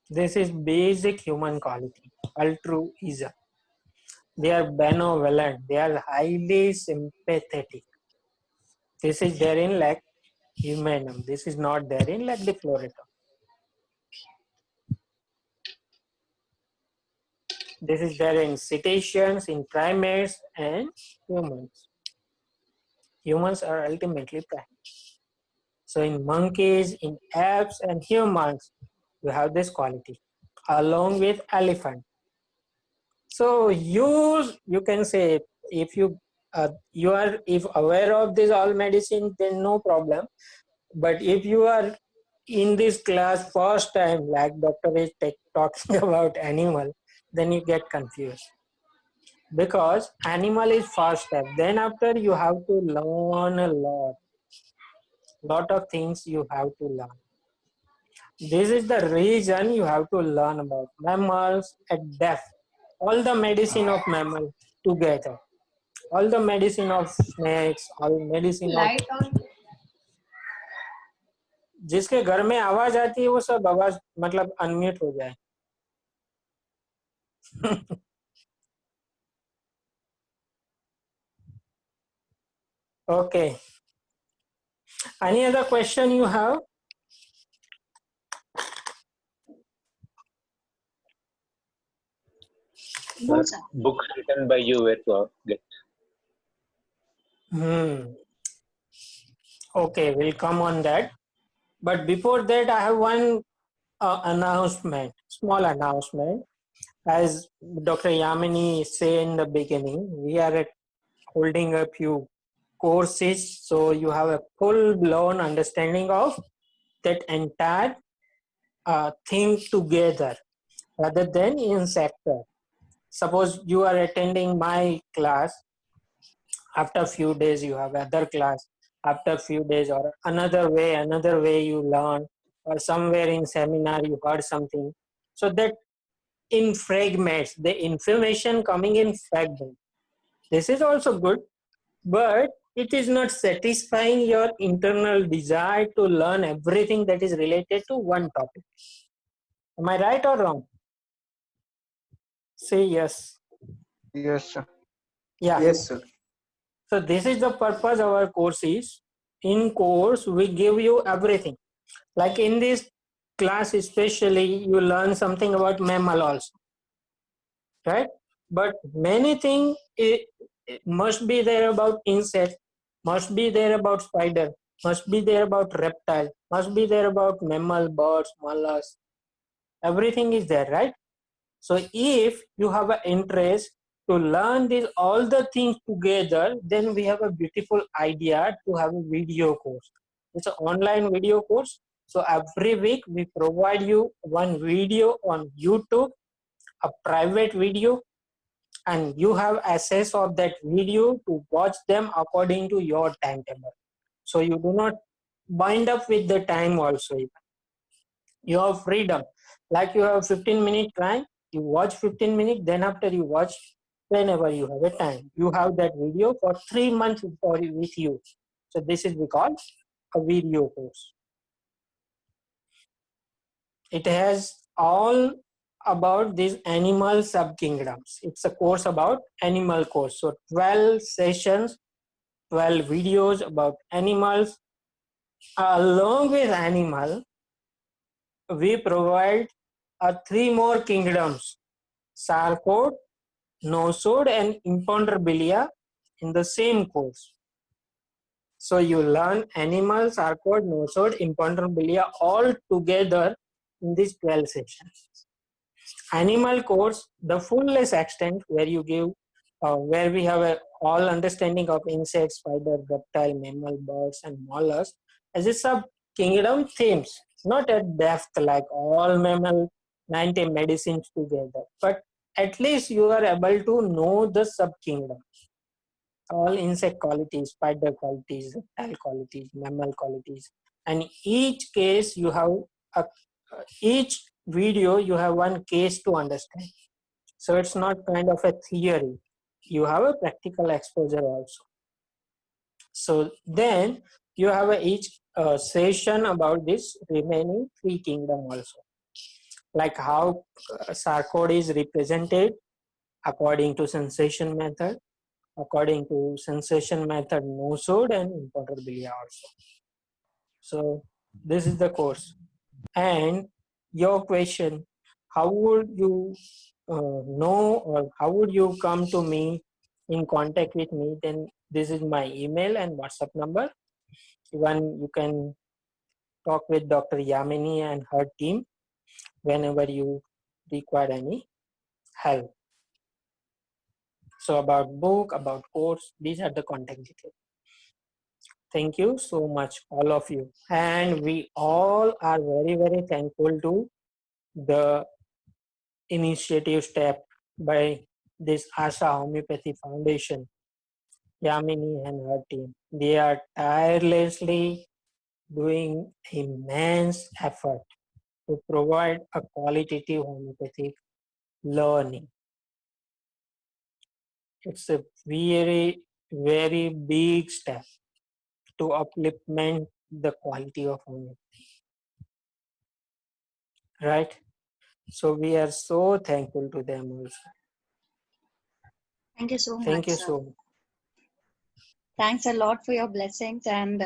This is basic human quality, altruism. They are benevolent. They are highly sympathetic. This is there in like humanum. This is not there in like defloretum. This is there in cetaceans, in primates, and humans. Humans are ultimately primates. So in monkeys, in apes, and humans, you have this quality, along with elephant. So you can say, if you are if aware of this all medicine, then no problem. But if you are in this class first time, like doctor is talking about animal, then you get confused, because animal is first step. Then after, you have to learn a lot of things you have to learn. This is the reason you have to learn about mammals at depth, all the medicine of mammal together, all the medicine of snakes, all medicine of, Light on. जिसके घर में आवाज आती है वो सब आवाज मतलब अनम्यूट हो जाए. Okay. Any other question you have? No, sir. Books written by you were to get. Okay, we'll come on that. But before that, I have one announcement, small announcement. As Dr. Yamini said in the beginning, we are holding a few courses, so you have a full-blown understanding of that entire thing together, rather than in sector. Suppose you are attending my class, after a few days you have other class, after a few days or another way you learn, or somewhere in seminar you heard something. So that in fragments, the information coming in fragments. This is also good, but it is not satisfying your internal desire to learn everything that is related to one topic. Am I right or wrong? Say yes. Yes, sir. Yeah. Yes, sir. So this is the purpose of our course is. In course, we give you everything. Like in this class especially, you learn something about mammal also, right? But many things it must be there about insect, must be there about spider, must be there about reptile, must be there about mammal, birds, mollusks. Everything is there, right? So if you have an interest to learn this all the things together, then we have a beautiful idea to have a video course. It's an online video course. So every week we provide you one video on YouTube, a private video, and you have access of that video to watch them according to your timetable. So you do not bind up with the time also. You have freedom. Like you have 15-minute time, you watch 15 minutes, then after you watch whenever you have a time. You have that video for 3 months with you. So this is called a video course. It has all about these animal subkingdoms. It's a course about animal course. So 12 sessions, 12 videos about animals. Along with animal, we provide 3 more kingdoms: sarcod, nosode, and imponderabilia in the same course. So you learn animal, sarcod, nosode, imponderabilia all together in these 12 sessions. Animal course, the fullest extent where you give, where we have all understanding of insects, spider, reptile, mammal, birds, and mollusks as a sub kingdom themes, not at depth like all mammal 90 medicines together, but at least you are able to know the sub kingdom, all insect qualities, spider qualities, reptile qualities, mammal qualities, and each case you have a, each video you have one case to understand. So it's not kind of a theory. You have a practical exposure also. So then you have each session about this remaining 3 kingdom also. Like how sarcod is represented according to sensation method, according to sensation method nosode and imponderabilia also. So this is the course. And your question, how would you know, or how would you come to me in contact with me? Then this is my email and WhatsApp number. Even you can talk with Dr. Yamini and her team whenever you require any help. So about book, about course, these are the contact details. Thank you so much, all of you. And we all are very, very thankful to the initiative step by this Asha Homeopathy Foundation, Yamini and her team. They are tirelessly doing immense effort to provide a qualitative homeopathic learning. It's a very, very big step to upliftment the quality of homeopathy. Right? So we are so thankful to them also. Thank you so much. Thank you sir. so much. Thanks a lot for your blessings, and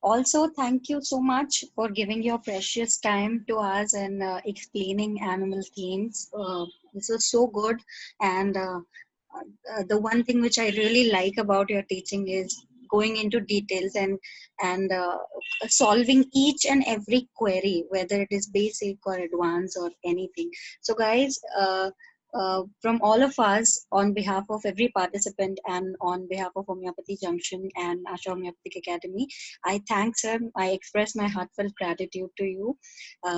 also thank you so much for giving your precious time to us and explaining animal themes. This was so good, and the one thing which I really like about your teaching is going into details and solving each and every query, whether it is basic or advanced or anything. So guys, from all of us, on behalf of every participant and on behalf of Homeopathy Junction and Asha Homeopathic Academy, I thank sir. I express my heartfelt gratitude to you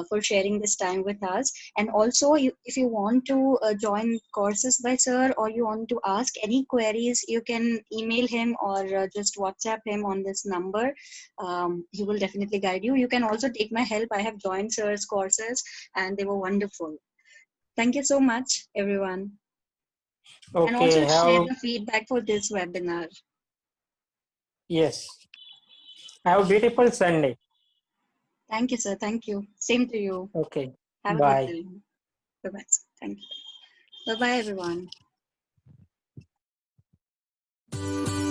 for sharing this time with us. And also, if you want to join courses by sir, or you want to ask any queries, you can email him or just WhatsApp him on this number. He will definitely guide you. You can also take my help. I have joined sir's courses and they were wonderful. Thank you so much, everyone. And also Okay, share the feedback for this webinar. Yes. Have a beautiful Sunday. Thank you, sir. Thank you. Same to you. Okay. Have a Bye. good day. Bye-bye. Thank you. Bye-bye, everyone. you.